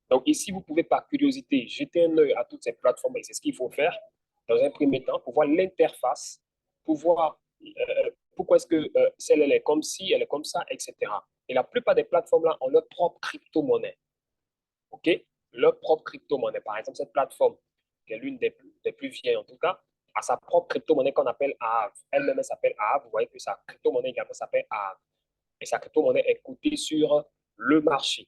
S1: Donc ici, vous pouvez par curiosité jeter un œil à toutes ces plateformes et c'est ce qu'il faut faire dans un premier temps pour voir l'interface, pour voir pourquoi est-ce que celle-là est comme ci, elle est comme ça, etc. Et la plupart des plateformes-là ont leur propre crypto-monnaie. OK? Leur propre crypto-monnaie. Par exemple, cette plateforme, qui est l'une des plus vieilles en tout cas, a sa propre crypto-monnaie qu'on appelle AAV. Elle-même s'appelle AAV. Vous voyez que sa crypto-monnaie également s'appelle AAV. Et sa crypto-monnaie est cotée sur le marché.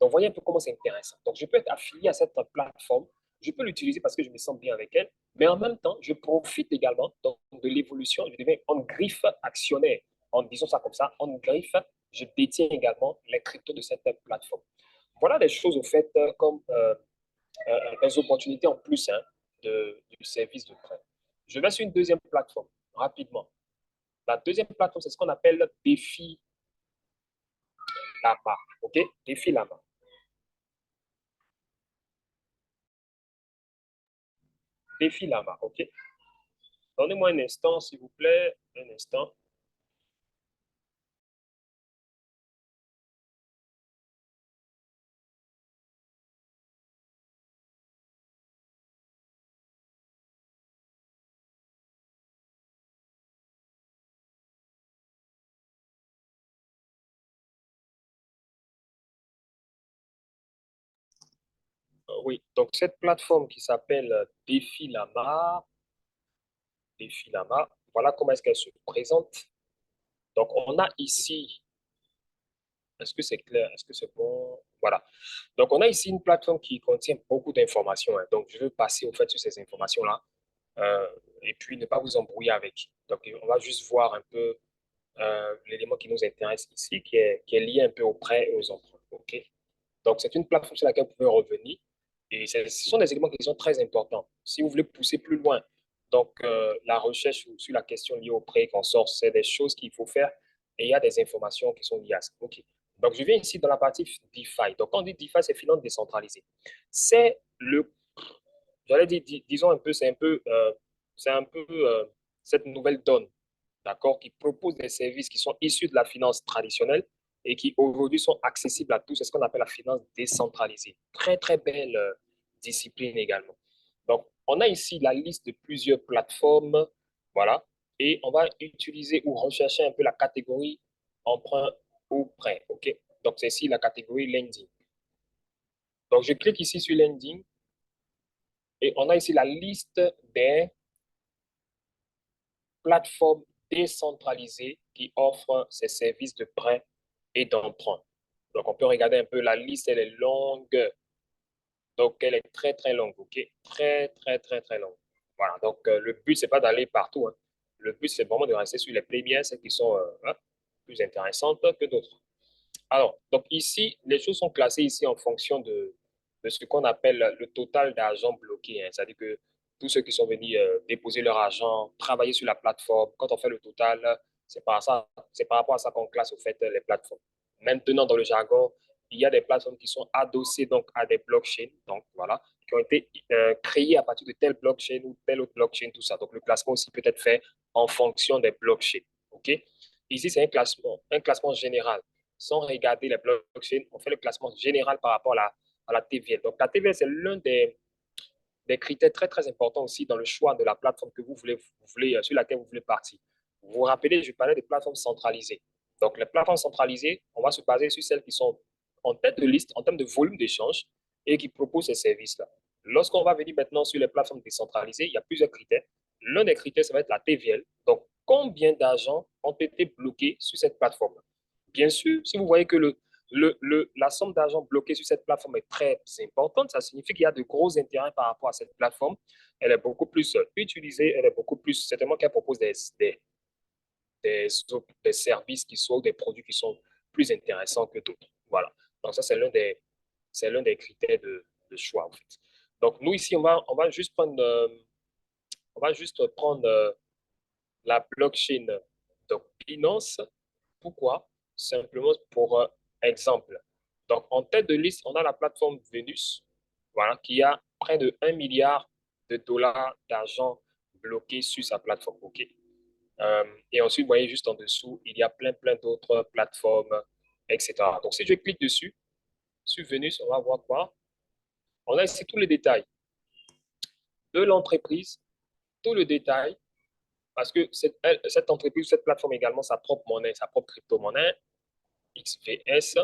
S1: Donc, voyez un peu comment c'est intéressant. Donc, je peux être affilié à cette plateforme. Je peux l'utiliser parce que je me sens bien avec elle. Mais en même temps, je profite également de l'évolution. Je deviens en griffe actionnaire. En disant ça comme ça, en griffe, je détiens également les cryptos de cette plateforme. Voilà des choses, au fait, comme des opportunités en plus hein, du service de prêt. Je vais sur une deuxième plateforme, rapidement. La deuxième plateforme, c'est ce qu'on appelle Défi Lama. OK? Défi Lama. Défi Lama. OK? Donnez-moi un instant, s'il vous plaît. Un instant. Oui, donc cette plateforme qui s'appelle Défi Lama, Défi Lama, voilà comment est-ce qu'elle se présente. Donc, on a ici, est-ce que c'est clair? Est-ce que c'est bon? Voilà. Donc, on a ici une plateforme qui contient beaucoup d'informations. Hein. Donc, je veux passer au fait sur ces informations-là euh, et puis ne pas vous embrouiller avec. Donc, on va juste voir un peu l'élément qui nous intéresse ici, qui est lié un peu aux prêts et aux emprunts. OK? Donc, c'est une plateforme sur laquelle vous pouvez revenir. Et ce sont des éléments qui sont très importants. Si vous voulez pousser plus loin, donc la recherche sur la question liée au prêt et consort, c'est des choses qu'il faut faire et il y a des informations qui sont liées à ça. OK. Donc, je viens ici dans la partie DeFi. Donc, quand on dit DeFi, c'est finance décentralisée. C'est le, j'allais dire, disons un peu, c'est un peu cette nouvelle donne, d'accord, qui propose des services qui sont issus de la finance traditionnelle et qui aujourd'hui sont accessibles à tous. C'est ce qu'on appelle la finance décentralisée. Très, très belle discipline également. Donc, on a ici la liste de plusieurs plateformes, voilà, et on va utiliser ou rechercher un peu la catégorie emprunt ou prêt, OK? Donc, c'est ici la catégorie lending. Donc, je clique ici sur lending et on a ici la liste des plateformes décentralisées qui offrent ces services de prêt et d'emprunt. Donc, on peut regarder un peu la liste, elle est longue. Donc, elle est très, très longue, OK? Très, très, très, très longue. Voilà, donc le but, c'est pas d'aller partout. Hein. Le but, c'est vraiment de rester sur les premières, celles qui sont hein, plus intéressantes que d'autres. Alors, donc ici, les choses sont classées ici en fonction de ce qu'on appelle le total d'argent bloqué. Hein. C'est-à-dire que tous ceux qui sont venus déposer leur argent, travailler sur la plateforme, quand on fait le total, c'est par rapport à ça qu'on classe au fait les plateformes. Maintenant, dans le jargon, il y a des plateformes qui sont adossées donc à des blockchains, donc voilà, qui ont été créées à partir de telle blockchain ou telle autre blockchain, tout ça. Donc le classement aussi peut être fait en fonction des blockchains. OK? Ici, c'est un classement général sans regarder les blockchains. On fait le classement général par rapport à la TVL. Donc, la TVL, c'est l'un des critères très, très importants aussi dans le choix de la plateforme que sur laquelle vous voulez partir. Vous vous rappelez, je parlais des plateformes centralisées. Donc, les plateformes centralisées, on va se baser sur celles qui sont en tête de liste en termes de volume d'échange et qui proposent ces services-là. Lorsqu'on va venir maintenant sur les plateformes décentralisées, il y a plusieurs critères. L'un des critères, ça va être la TVL. Donc, combien d'argent ont été bloqués sur cette plateforme? Bien sûr, si vous voyez que la somme d'argent bloquée sur cette plateforme est très importante. Ça signifie qu'il y a de gros intérêts par rapport à cette plateforme. Elle est beaucoup plus utilisée, elle est beaucoup plus, certainement qu'elle propose des services qui sont, des produits qui sont plus intéressants que d'autres. Voilà. Donc ça, c'est l'un des critères de choix, en fait. Donc nous, ici, on va juste prendre, la blockchain, donc Binance. Pourquoi? Simplement pour exemple. Donc, en tête de liste, on a la plateforme Venus, voilà, qui a près de 1 milliard de dollars d'argent bloqué sur sa plateforme. OK. Et ensuite, vous voyez juste en dessous, il y a plein d'autres plateformes, etc. Donc, si je clique dessus, sur Venus, on va voir quoi? On a ici tous les détails de l'entreprise, tout le détail, parce que cette entreprise, cette plateforme également sa propre monnaie, sa propre crypto-monnaie, XVS.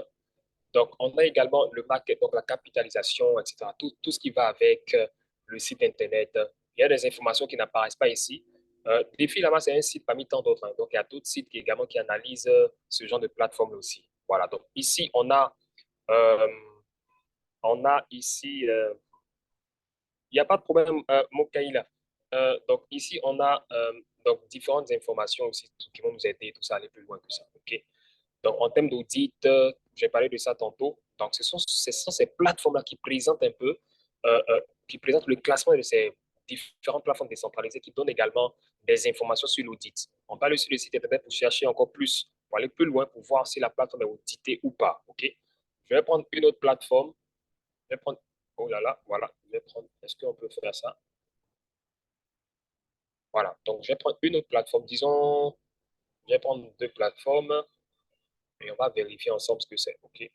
S1: Donc, on a également le market, donc la capitalisation, etc. Tout ce qui va avec le site Internet. Il y a des informations qui n'apparaissent pas ici. Défi là-bas, c'est un site parmi tant d'autres. Hein. Donc, il y a d'autres sites également qui analysent ce genre de plateforme aussi. Voilà. Donc, ici, euh, on a ici, il n'y a pas de problème, Mokaïla. Donc, ici, on a donc, différentes informations aussi qui vont nous aider tout ça à aller plus loin que ça. OK? Donc, en termes d'audit, j'ai parlé de ça tantôt. Donc, ce sont ces plateformes-là qui présentent un peu, qui présentent le classement de ces différentes plateformes décentralisées qui donnent également des informations sur l'audit. On va aller sur le site Internet pour chercher encore plus, pour aller plus loin, pour voir si la plateforme est auditée ou pas. OK? Je vais prendre une autre plateforme. Je vais prendre, oh là là, voilà. Je vais prendre, est-ce qu'on peut faire ça? Voilà. Donc, je vais prendre une autre plateforme. Disons, je vais prendre deux plateformes et on va vérifier ensemble ce que c'est. OK?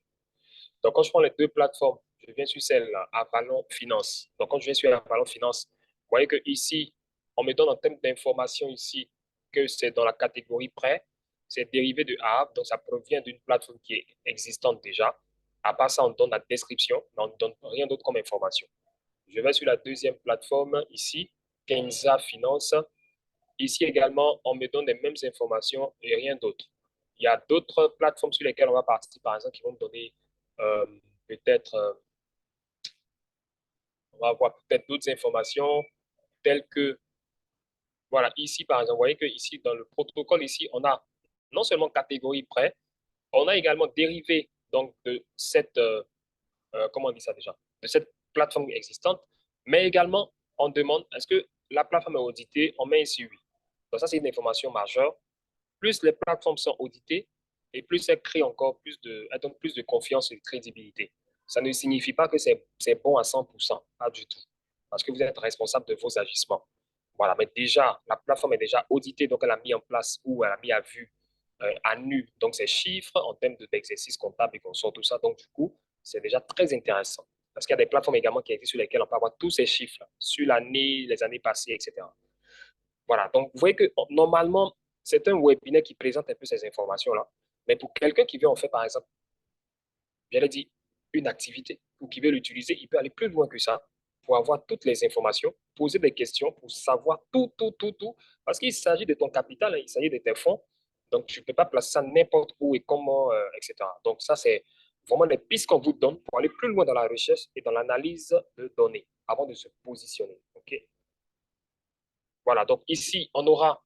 S1: Donc, quand je prends les deux plateformes, je viens sur celle-là, Avalon Finance. Donc, quand je viens sur Avalon Finance, vous voyez que ici, on me donne en termes d'informations ici que c'est dans la catégorie prêt. C'est dérivé de AAV, donc ça provient d'une plateforme qui est existante déjà. À part ça, on donne la description, mais on ne donne rien d'autre comme information. Je vais sur la deuxième plateforme ici, Kenza Finance. Ici également, on me donne les mêmes informations et rien d'autre. Il y a d'autres plateformes sur lesquelles on va partir, par exemple, qui vont me donner euh, peut-être, on va avoir peut-être d'autres informations telles que, voilà, ici, par exemple, vous voyez que ici, dans le protocole, ici, on a non seulement catégorie prêt, on a également dérivé donc, de cette, comment on dit ça déjà, de cette plateforme existante, mais également, on demande, est-ce que la plateforme est auditée? On met ici oui. Donc, ça, c'est une information majeure. Plus les plateformes sont auditées et plus elles créent encore elles donnent plus de confiance et de crédibilité. Ça ne signifie pas que c'est bon à 100%, pas du tout. Parce que vous êtes responsable de vos agissements. Voilà, mais déjà, la plateforme est déjà auditée, donc elle a mis en place ou elle a mis à vue, à nu, donc ces chiffres en termes d'exercice comptable et qu'on sort tout ça. Donc, du coup, c'est déjà très intéressant. Parce qu'il y a des plateformes également qui existent sur lesquelles on peut avoir tous ces chiffres sur l'année, les années passées, etc. Voilà, donc vous voyez que normalement, c'est un webinaire qui présente un peu ces informations-là. Mais pour quelqu'un qui veut en faire, par exemple, j'allais dire, une activité ou qui veut l'utiliser, il peut aller plus loin que ça pour avoir toutes les informations, poser des questions pour savoir tout. Parce qu'il s'agit de ton capital, hein, il s'agit de tes fonds. Donc, tu ne peux pas placer ça n'importe où et comment, etc. Donc, ça, c'est vraiment les pistes qu'on vous donne pour aller plus loin dans la recherche et dans l'analyse de données avant de se positionner. OK? Voilà, donc ici, on aura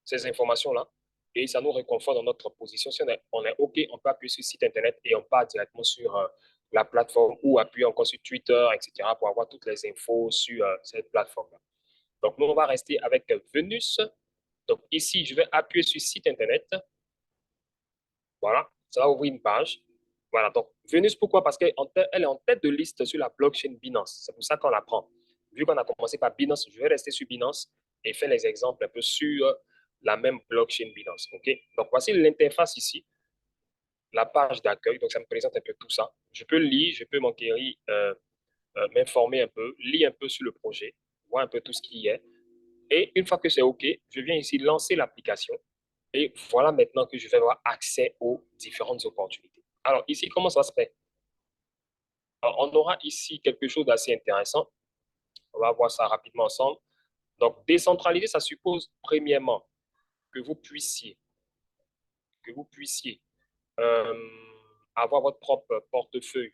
S1: ces informations-là et ça nous réconforte dans notre position. Si on est OK, on peut appuyer sur le site Internet et on part directement sur la plateforme ou appuyer encore sur Twitter, etc. pour avoir toutes les infos sur cette plateforme-là. Donc, nous, on va rester avec Venus. Donc, ici, je vais appuyer sur site Internet. Voilà, ça va ouvrir une page. Voilà, donc Venus, pourquoi? Parce qu'elle est en tête de liste sur la blockchain Binance. C'est pour ça qu'on la prend. Vu qu'on a commencé par Binance, je vais rester sur Binance et faire les exemples un peu sur la même blockchain Binance. OK? Donc, voici l'interface ici, la page d'accueil. Donc, ça me présente un peu tout ça. Je peux lire, je peux m'enquérir, m'informer un peu, lire un peu sur le projet, voir un peu tout ce qui y est. Et une fois que c'est OK, je viens ici lancer l'application. Et voilà maintenant que je vais avoir accès aux différentes opportunités. Alors, ici, comment ça se fait? Alors, on aura ici quelque chose d'assez intéressant. On va voir ça rapidement ensemble. Donc, décentraliser, ça suppose, premièrement, que vous puissiez euh, avoir votre propre portefeuille.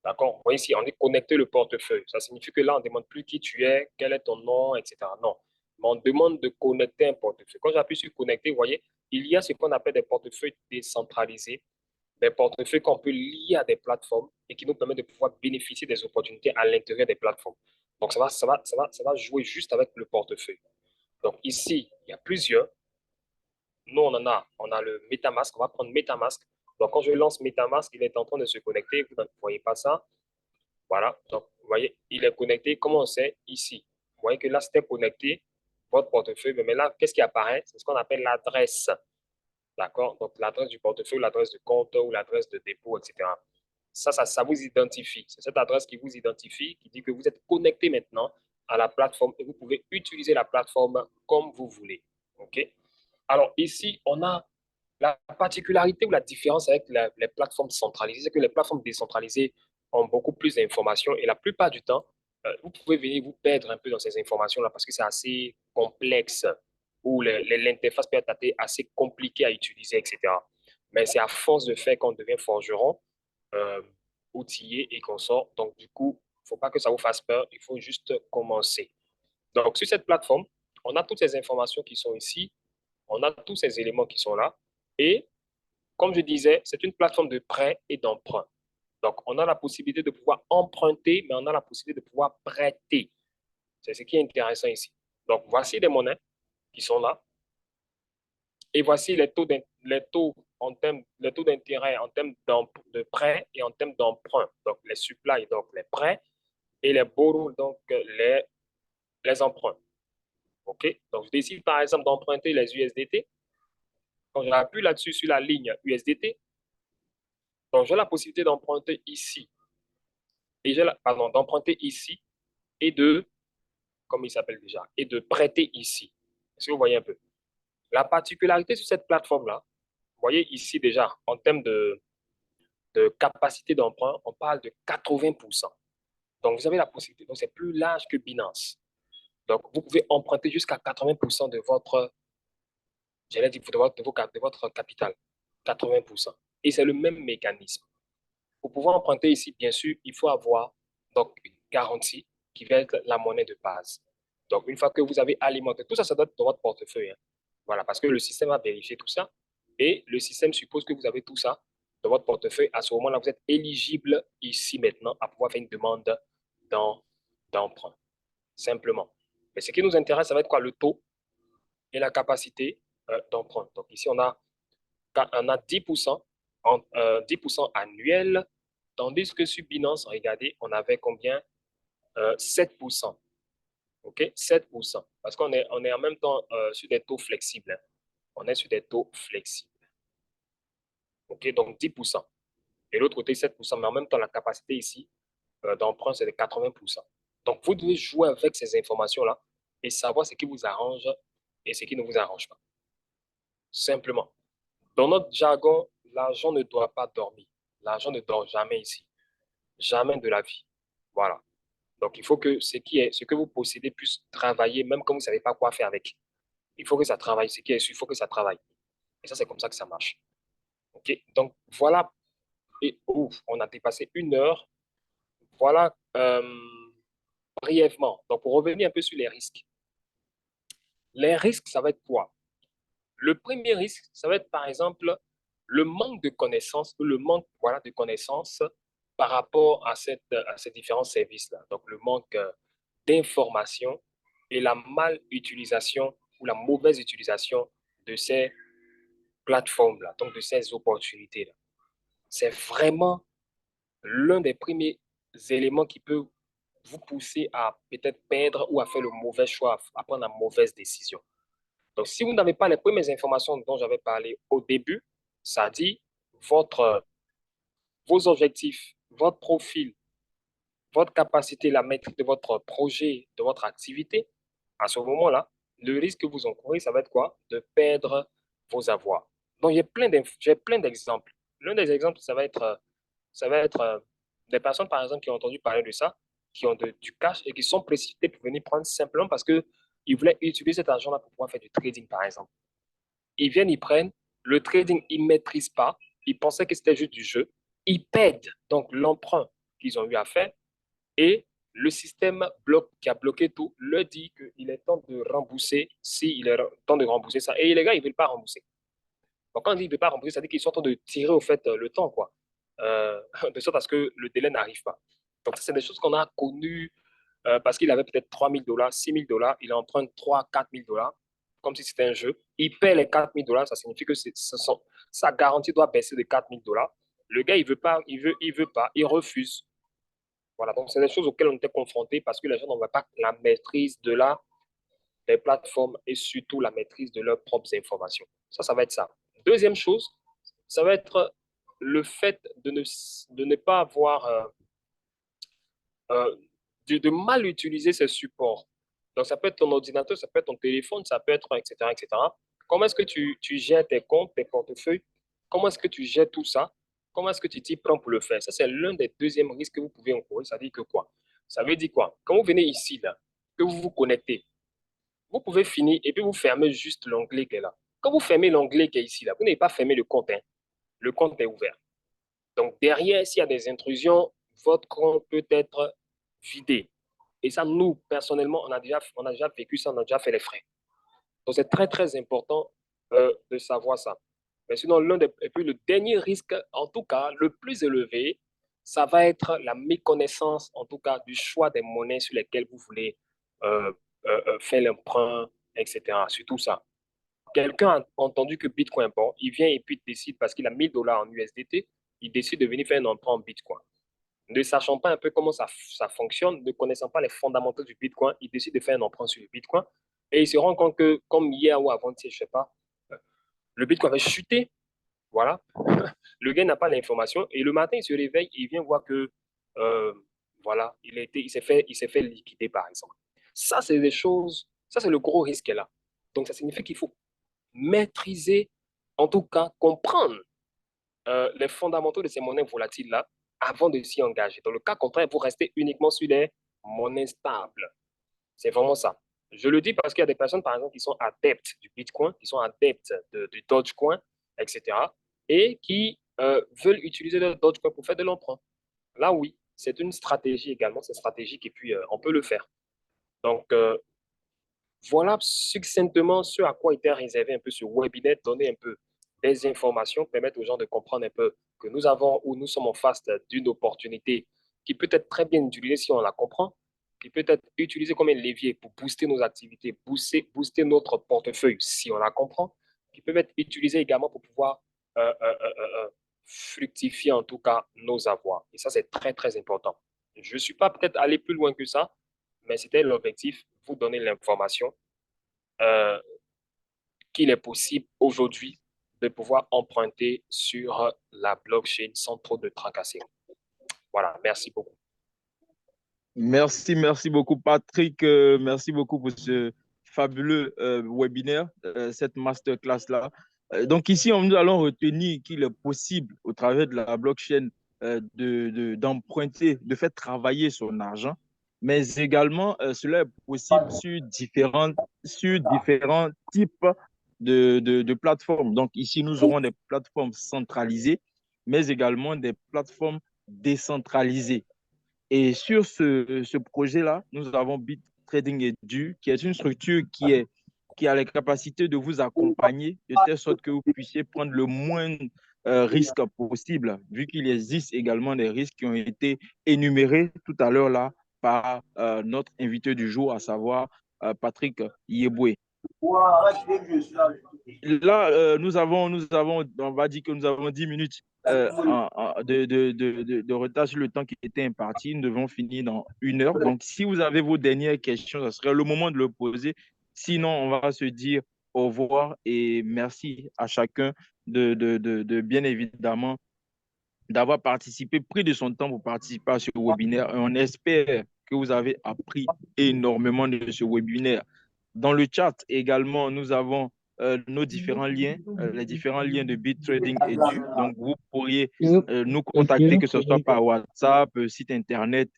S1: D'accord? Vous voyez ici, on est connecté le portefeuille. Ça signifie que là, on ne demande plus qui tu es, quel est ton nom, etc. Non. Mais on demande de connecter un portefeuille. Quand j'appuie sur connecter, vous voyez, il y a ce qu'on appelle des portefeuilles décentralisés, des portefeuilles qu'on peut lier à des plateformes et qui nous permettent de pouvoir bénéficier des opportunités à l'intérieur des plateformes. Donc, ça va jouer juste avec le portefeuille. Donc, ici, il y a plusieurs. Nous, on a le MetaMask. On va prendre MetaMask. Donc, quand je lance MetaMask, il est en train de se connecter. Vous ne voyez pas ça. Voilà. Donc, vous voyez, il est connecté. Comment on sait? Ici. Vous voyez que là, c'était connecté, votre portefeuille. Mais là, qu'est-ce qui apparaît? C'est ce qu'on appelle l'adresse. D'accord? Donc, l'adresse du portefeuille, l'adresse de compte ou l'adresse de dépôt, etc. Ça vous identifie. C'est cette adresse qui vous identifie, qui dit que vous êtes connecté maintenant à la plateforme et vous pouvez utiliser la plateforme comme vous voulez. OK? Alors, ici, on a la particularité ou la différence avec les plateformes centralisées, c'est que les plateformes décentralisées ont beaucoup plus d'informations et la plupart du temps, vous pouvez venir vous perdre un peu dans ces informations-là parce que c'est assez complexe ou l'interface peut être assez compliquée à utiliser, etc. Mais c'est à force de faire qu'on devient forgeron, euh, outillé et qu'on sort. Donc, du coup, il ne faut pas que ça vous fasse peur, il faut juste commencer. Donc, sur cette plateforme, on a toutes ces informations qui sont ici, on a tous ces éléments qui sont là. Et comme je disais, c'est une plateforme de prêt et d'emprunt. Donc, on a la possibilité de pouvoir emprunter, mais on a la possibilité de pouvoir prêter. C'est ce qui est intéressant ici. Donc, voici des monnaies qui sont là. Et voici les taux d'intérêt en termes de prêt et en termes d'emprunt. Donc, les supply, donc les prêts, et les borrow, donc les emprunts. OK? Donc, je décide par exemple d'emprunter les USDT. Quand j'appuie là-dessus sur la ligne USDT, donc j'ai la possibilité d'emprunter ici. Et pardon, d'emprunter ici et comme il s'appelle déjà, et de prêter ici. Est-ce que vous voyez un peu? La particularité sur cette plateforme-là, vous voyez ici déjà, en termes de capacité d'emprunt, on parle de 80%. Donc, vous avez la possibilité, donc c'est plus large que Binance. Donc, vous pouvez emprunter jusqu'à 80% de votre, j'allais dire, de votre capital. 80%. Et c'est le même mécanisme. Pour pouvoir emprunter ici, bien sûr, il faut avoir donc une garantie qui va être la monnaie de base. Donc, une fois que vous avez alimenté, tout ça, ça doit être dans votre portefeuille. Hein. Voilà, parce que le système va vérifier tout ça et le système suppose que vous avez tout ça dans votre portefeuille. À ce moment-là, vous êtes éligible ici maintenant à pouvoir faire une demande d'emprunt, simplement. Mais ce qui nous intéresse, ça va être quoi? Le taux et la capacité d'emprunt. Donc, ici, on a 10%, 10% annuel, tandis que sur Binance, regardez, on avait combien? 7%. OK? 7%. Parce qu'on est en même temps sur des taux flexibles. Hein. On est sur des taux flexibles. OK? Donc 10%. Et l'autre côté, 7%. Mais en même temps, la capacité ici d'emprunt, c'est de 80%. Donc, vous devez jouer avec ces informations-là et savoir ce qui vous arrange et ce qui ne vous arrange pas. Simplement. Dans notre jargon, l'argent ne doit pas dormir. L'argent ne dort jamais ici. Jamais de la vie. Voilà. Donc, il faut que ce que vous possédez puisse travailler, même quand vous ne savez pas quoi faire avec. Il faut que ça travaille. Ce qui est sûr, il faut que ça travaille. Et ça, c'est comme ça que ça marche. OK? Donc, voilà. Et ouf, on a dépassé 1 heure. Voilà brièvement. Donc, pour revenir un peu sur les risques. Les risques, ça va être quoi? Le premier risque, ça va être par exemple le manque de connaissances ou le manque voilà, de connaissances par rapport à ces différents services-là. Donc, le manque d'informations et la mal utilisation ou la mauvaise utilisation de ces plateformes-là, donc de ces opportunités-là. C'est vraiment l'un des premiers éléments qui peut vous pousser à peut-être perdre ou à faire le mauvais choix, à prendre la mauvaise décision. Donc, si vous n'avez pas les premières informations dont j'avais parlé au début, ça dit votre, vos objectifs, votre profil, votre capacité, la maîtrise de votre projet, de votre activité, à ce moment-là, le risque que vous encourez, ça va être quoi? De perdre vos avoirs. Donc, j'ai plein d'exemples. L'un des exemples, ça va être des personnes, par exemple, qui ont entendu parler de ça, qui ont du cash et qui sont précipités pour venir prendre simplement parce qu'ils voulaient utiliser cet argent-là pour pouvoir faire du trading, par exemple. Ils viennent, ils prennent. Le trading, ils ne maîtrisent pas. Ils pensaient que c'était juste du jeu. Ils perdent donc l'emprunt qu'ils ont eu à faire et le système qui a bloqué tout leur dit qu'il est temps de rembourser, s'il est temps de rembourser ça. Et les gars, ils ne veulent pas rembourser. Donc, quand on dit qu'ils ne veulent pas rembourser, ça veut dire qu'ils sont en train de tirer au fait le temps, quoi. De sorte à ce que le délai n'arrive pas. Donc, c'est des choses qu'on a connues parce qu'il avait peut-être 3 000 $, 6 000 $, il emprunte 3 000 $, 4 000 $, comme si c'était un jeu. Il paie les 4 000 $, ça signifie que sa garantie doit baisser de 4 000 $. Le gars, il veut pas, il veut pas, il refuse. Voilà, donc c'est des choses auxquelles on était confrontés parce que les gens n'ont pas la maîtrise des plateformes et surtout la maîtrise de leurs propres informations. Ça va être ça. Deuxième chose, ça va être le fait de ne pas avoir euh, de mal utiliser ces supports. Donc, ça peut être ton ordinateur, ça peut être ton téléphone, ça peut être, etc., etc. Comment est-ce que tu gères tes comptes, tes portefeuilles? Comment est-ce que tu gères tout ça? Comment est-ce que tu t'y prends pour le faire? Ça, c'est l'un des deuxièmes risques que vous pouvez encourir. Ça veut dire que quoi? Ça veut dire quoi? Quand vous venez ici, là, que vous vous connectez, vous pouvez finir et puis vous fermez juste l'onglet qui est là. Quand vous fermez l'onglet qui est ici, là, vous n'avez pas fermé le compte, hein. Le compte est ouvert. Donc, derrière, s'il y a des intrusions, votre compte peut être vidé. Et ça, nous, personnellement, on a déjà vécu ça, on a déjà fait les frais. Donc, c'est très, très important de savoir ça. Mais sinon, et puis le dernier risque, en tout cas, le plus élevé, ça va être la méconnaissance, en tout cas, du choix des monnaies sur lesquelles vous voulez euh, faire l'emprunt, etc. Surtout ça. Quelqu'un a entendu que Bitcoin est bon, il vient et puis décide, parce qu'il a 1 000 $ en USDT, il décide de venir faire un emprunt en Bitcoin. Ne sachant pas un peu comment ça fonctionne, ne connaissant pas les fondamentaux du Bitcoin, il décide de faire un emprunt sur le Bitcoin et il se rend compte que, comme hier ou avant-hier, je ne sais pas, le Bitcoin avait chuté. Voilà. Le gars n'a pas l'information et le matin, il se réveille et il vient voir que, euh, voilà, il s'est fait liquider, par exemple. Ça, c'est des choses, ça, c'est le gros risque là. Donc, ça signifie qu'il faut maîtriser, en tout cas, comprendre les fondamentaux de ces monnaies volatiles-là avant de s'y engager. Dans le cas contraire, vous restez uniquement sur des monnaies stables. C'est vraiment ça. Je le dis parce qu'il y a des personnes, par exemple, qui sont adeptes du Bitcoin, qui sont adeptes du Dogecoin, etc., et qui veulent utiliser le Dogecoin pour faire de l'emprunt. Là, oui, c'est une stratégie également, c'est stratégique et puis on peut le faire. Donc, voilà succinctement ce à quoi était réservé un peu ce webinaire, donner un peu des informations, permettre aux gens de comprendre un peu que nous avons ou nous sommes en face d'une opportunité qui peut être très bien utilisée si on la comprend, qui peut être utilisée comme un levier pour booster nos activités, booster notre portefeuille si on la comprend, qui peut être utilisée également pour pouvoir fructifier en tout cas nos avoirs. Et ça, c'est très, très important. Je ne suis pas peut-être allé plus loin que ça, mais c'était l'objectif, vous donner l'information euh, qu'il est possible aujourd'hui de pouvoir emprunter sur la blockchain sans trop de tracasseries. Voilà, merci beaucoup.
S2: Merci beaucoup, Patrick. Merci beaucoup pour ce fabuleux webinaire, cette masterclass-là. Donc ici, nous allons retenir qu'il est possible, au travers de la blockchain, d'emprunter, de faire travailler son argent, mais également, cela est possible sur différents types de plateformes. Donc ici, nous aurons des plateformes centralisées, mais également des plateformes décentralisées. Et sur ce projet-là, nous avons BitTrading Edu, qui est une structure qui a la capacité de vous accompagner de telle sorte que vous puissiez prendre le moins risque possible, vu qu'il existe également des risques qui ont été énumérés tout à l'heure là par notre invité du jour, à savoir Patrick Yeboué. Là, on va dire que nous avons 10 minutes de retard sur le temps qui était imparti. Nous devons finir dans 1 heure. Donc, si vous avez vos dernières questions, ce serait le moment de le poser. Sinon, on va se dire au revoir et merci à chacun bien évidemment, d'avoir participé, pris de son temps pour participer à ce webinaire. Et on espère que vous avez appris énormément de ce webinaire. Dans le chat également, nous avons nos différents liens, les différents liens de BitTrading Edu. Donc, vous pourriez nous contacter, que ce soit par WhatsApp, site Internet.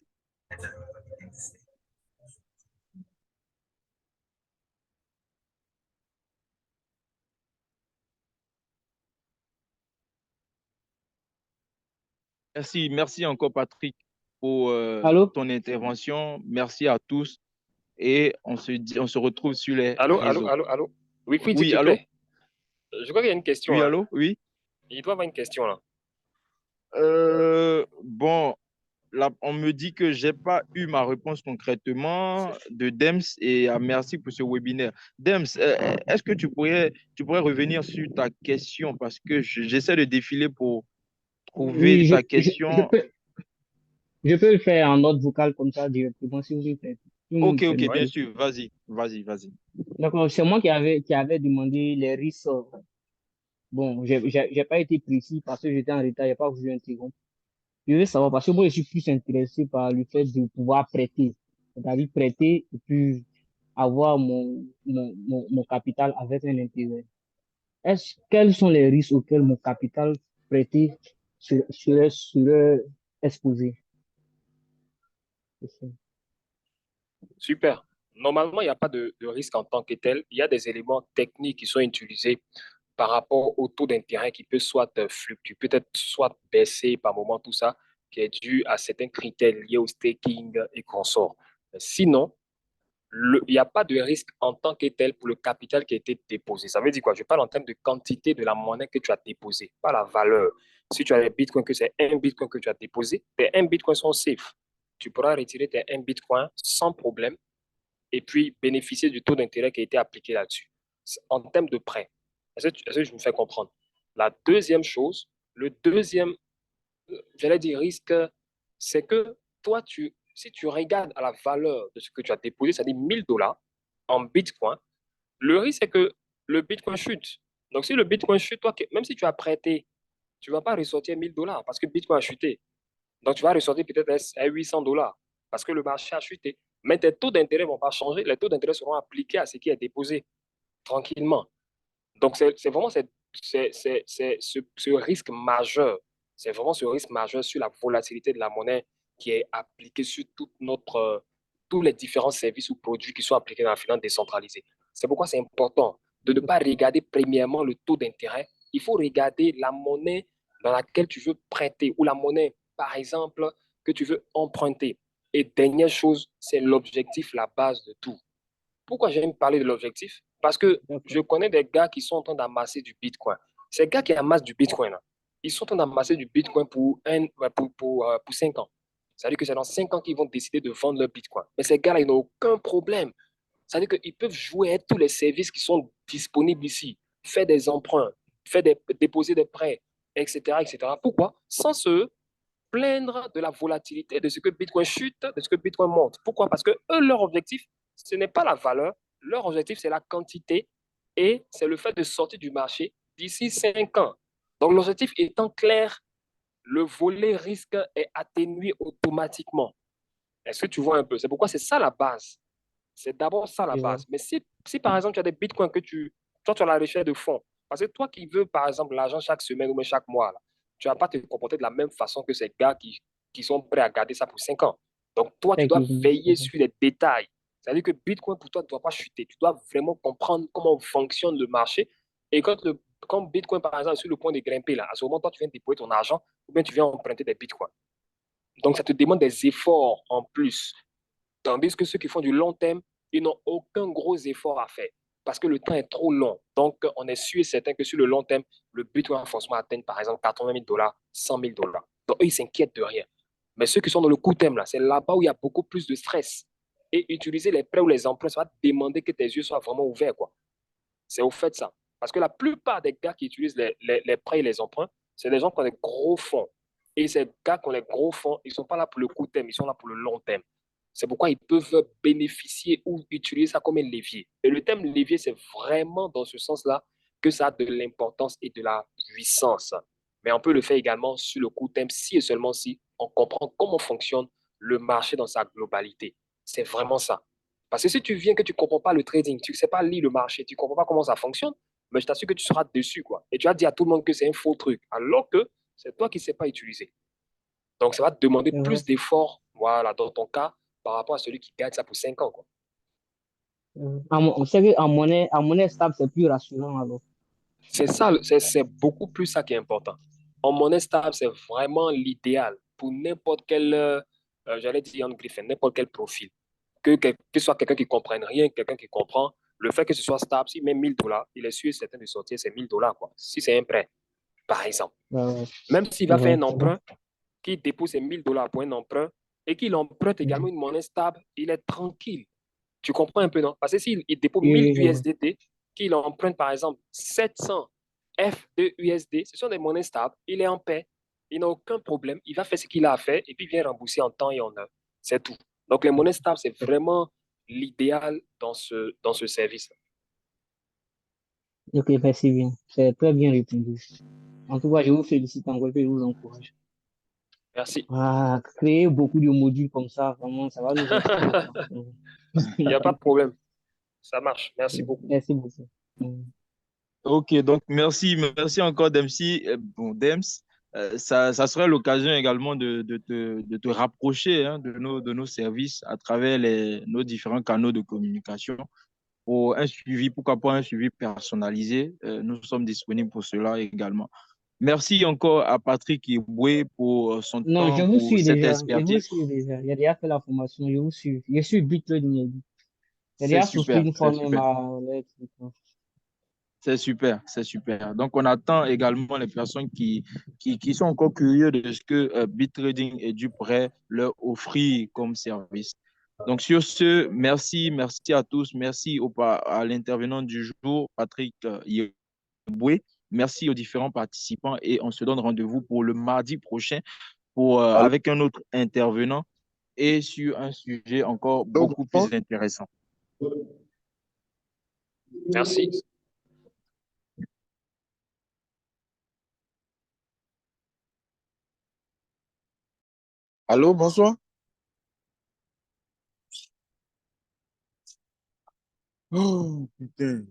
S2: Merci encore, Patrick, pour
S3: Allô?
S2: ton intervention. Merci à tous et on se retrouve sur les
S1: Allô, allô,
S2: réseaux.
S1: allô, allô. Oui, Queen, s'il
S2: Oui,
S1: te
S2: allô?
S1: plaît. Je crois qu'il y a une question,
S2: Oui,
S1: hein.
S2: allô? Oui.
S1: Il doit y avoir une question, là.
S2: Bon, là, on me dit que j'ai pas eu ma réponse concrètement de Dems et merci pour ce webinaire. Dems, est-ce que tu pourrais revenir sur ta question parce que j'essaie de défiler pour trouver
S3: Oui,
S2: ta question.
S3: je peux le faire en note vocale comme ça directement si vous plaît. Si vous me
S2: Ok, ok, bien
S1: Oui.
S3: permettez.
S2: sûr. Vas-y.
S3: D'accord, c'est moi qui avait demandé les risques. Bon, j'ai pas été précis parce que j'étais en retard, j'ai pas voulu interrompre. Je veux savoir parce que moi, je suis plus intéressé par le fait de pouvoir prêter. C'est-à-dire prêter et puis avoir mon capital avec un intérêt. Quels sont les risques auxquels mon capital prêté serait exposé? C'est ça.
S1: Super. Normalement, il n'y a pas de risque en tant que tel. Il y a des éléments techniques qui sont utilisés par rapport au taux d'intérêt qui peut soit fluctuer, peut-être soit baisser par moment, tout ça, qui est dû à certains critères liés au staking et consorts. Sinon, il n'y a pas de risque en tant que tel pour le capital qui a été déposé. Ça veut dire quoi? Je parle en termes de quantité de la monnaie que tu as déposée, pas la valeur. Si tu as des bitcoins, que c'est un bitcoin que tu as déposé, tes un bitcoin sont safe. Tu pourras retirer tes un bitcoin sans problème et puis bénéficier du taux d'intérêt qui a été appliqué là-dessus. En termes de prêt, est-ce que je me fais comprendre? La deuxième chose, le deuxième, j'allais dire risque, c'est que toi, si tu regardes à la valeur de ce que tu as déposé, c'est-à-dire 1000 $ en Bitcoin, le risque, c'est que le Bitcoin chute. Donc, si le Bitcoin chute, toi, même si tu as prêté, tu ne vas pas ressortir 1000 $ parce que Bitcoin a chuté. Donc, tu vas ressortir peut-être à 800 $ parce que le marché a chuté. Mais tes taux d'intérêt ne vont pas changer. Les taux d'intérêt seront appliqués à ce qui est déposé tranquillement. Donc, c'est vraiment ce risque majeur. C'est vraiment ce risque majeur sur la volatilité de la monnaie qui est appliqué sur tous les différents services ou produits qui sont appliqués dans la finance décentralisée. C'est pourquoi c'est important de ne pas regarder premièrement le taux d'intérêt. Il faut regarder la monnaie dans laquelle tu veux prêter ou la monnaie, par exemple, que tu veux emprunter. Et dernière chose, c'est l'objectif, la base de tout. Pourquoi j'aime parler de l'objectif? Parce que je
S3: D'accord.
S1: connais des gars qui sont en train d'amasser du Bitcoin. Ces gars qui amassent du Bitcoin, là, ils sont en train d'amasser du Bitcoin pour 5 ans. C'est-à-dire que c'est dans 5 ans qu'ils vont décider de vendre leur Bitcoin. Mais ces gars-là, ils n'ont aucun problème. C'est-à-dire qu'ils peuvent jouer avec tous les services qui sont disponibles ici, faire des emprunts, déposer des prêts, etc., etc. Pourquoi? Sans se plaindre de la volatilité, de ce que Bitcoin chute, de ce que Bitcoin monte. Pourquoi? Parce que eux, leur objectif, ce n'est pas la valeur, leur objectif, c'est la quantité et c'est le fait de sortir du marché d'ici 5 ans. Donc, l'objectif étant clair, le volet risque est atténué automatiquement. Est-ce que tu vois un peu? C'est pourquoi c'est ça la base. C'est d'abord ça la
S3: Je vois.
S1: base. Mais si par exemple, tu as des bitcoins toi, tu as la recherche de fonds, parce que toi qui veux, par exemple, l'argent chaque semaine ou même chaque mois, là, tu ne vas pas te comporter de la même façon que ces gars qui sont prêts à garder ça pour 5 ans. Donc, toi, tu dois
S3: Effectivement.
S1: veiller sur les détails. C'est-à-dire que Bitcoin, pour toi, ne doit pas chuter. Tu dois vraiment comprendre comment fonctionne le marché. Et quand Bitcoin, par exemple, est sur le point de grimper, là, à ce moment, toi, tu viens déposer ton argent ou bien tu viens emprunter des Bitcoins. Donc, ça te demande des efforts en plus. Tandis que ceux qui font du long terme, ils n'ont aucun gros effort à faire parce que le temps est trop long. Donc, on est sûr et certain que sur le long terme, le but va forcément atteindre, par exemple, 80 000 $, 100 000 $. Donc, eux, ils s'inquiètent de rien. Mais ceux qui sont dans le court terme, là, c'est là-bas où il y a beaucoup plus de stress. Et utiliser les prêts ou les emprunts, ça va demander que tes yeux soient vraiment ouverts, quoi. C'est au fait ça. Parce que la plupart des gars qui utilisent les prêts et les emprunts, c'est des gens qui ont des gros fonds. Et ces gars qui ont des gros fonds, ils ne sont pas là pour le court terme, ils sont là pour le long terme. C'est pourquoi ils peuvent bénéficier ou utiliser ça comme un levier. Et le terme levier, c'est vraiment dans ce sens-là que ça a de l'importance et de la puissance. Mais on peut le faire également sur le court terme si et seulement si on comprend comment fonctionne le marché dans sa globalité. C'est vraiment ça. Parce que si tu viens que tu ne comprends pas le trading, tu ne sais pas lire le marché, tu ne comprends pas comment ça fonctionne, mais je t'assure que tu seras dessus, quoi. Et tu vas dire à tout le monde que c'est un faux truc, alors que c'est toi qui ne sais pas utiliser. Donc, ça va te demander
S3: Je vois.
S1: plus d'efforts, voilà, dans ton cas, par rapport à celui qui gagne ça pour 5 ans, quoi.
S3: On sait qu'en monnaie stable, c'est plus rassurant alors.
S1: C'est ça, c'est beaucoup plus ça qui est important. en monnaie stable, c'est vraiment l'idéal pour n'importe quel, j'allais dire Jan Griffin, n'importe quel profil. Que ce soit quelqu'un qui ne comprenne rien, quelqu'un qui comprend, le fait que ce soit stable, s'il met 1000 $, il est sûr et certain de sortir ces 1000 $, quoi. Si c'est un prêt, par exemple.
S3: Ouais,
S1: Même s'il va faire
S3: ouais,
S1: un emprunt, qu'il dépose ses 1000 $ pour un emprunt et qu'il emprunte également une monnaie stable, il est tranquille. Tu comprends un peu, non? Parce que s'il dépose
S3: oui,
S1: 1000
S3: oui, je vois.
S1: USDT, qu'il emprunte par exemple 700 F de USD, ce sont des monnaies stables, il est en paix, il n'a aucun problème, il va faire ce qu'il a à faire et puis il vient rembourser en temps et en heure. C'est tout. Donc les monnaies stables, c'est vraiment l'idéal dans ce service.
S3: Ok, merci bien. C'est très bien répondu. En tout cas, je vous félicite encore et je vous encourage.
S1: Merci.
S3: Ah, créer beaucoup de modules comme ça, vraiment, ça va nous inspirer, quoi.
S1: Il n'y a pas de problème. Ça marche. Merci beaucoup.
S3: Merci beaucoup. Mm.
S2: Ok, donc merci encore Dempsey. Bon, Dems, ça serait l'occasion également de te rapprocher hein, de nos services à travers nos différents canaux de communication pour un suivi, pourquoi pas un suivi personnalisé. Nous sommes disponibles pour cela également. Merci encore à Patrick Iboué pour son
S3: Non,
S2: temps, pour cette
S3: je vous
S2: expertise.
S3: suis déjà. J'ai déjà fait la formation, je vous suis. Je suis BitTrading. J'ai
S2: C'est
S3: déjà souscrit
S2: super,
S3: une fois
S2: c'est
S3: même
S2: super.
S3: à lettre.
S2: C'est super, c'est super. Donc, on attend également les personnes qui sont encore curieux de ce que BitTrading est du prêt leur offrir comme service. Donc, sur ce, merci à tous. Merci à l'intervenant du jour, Patrick Yeboué. Merci aux différents participants et on se donne rendez-vous pour le mardi prochain
S4: Allô,
S2: avec un autre intervenant et sur un sujet encore beaucoup
S4: bonsoir.
S2: plus intéressant.
S1: Merci.
S4: Allô, bonsoir. Oh, putain.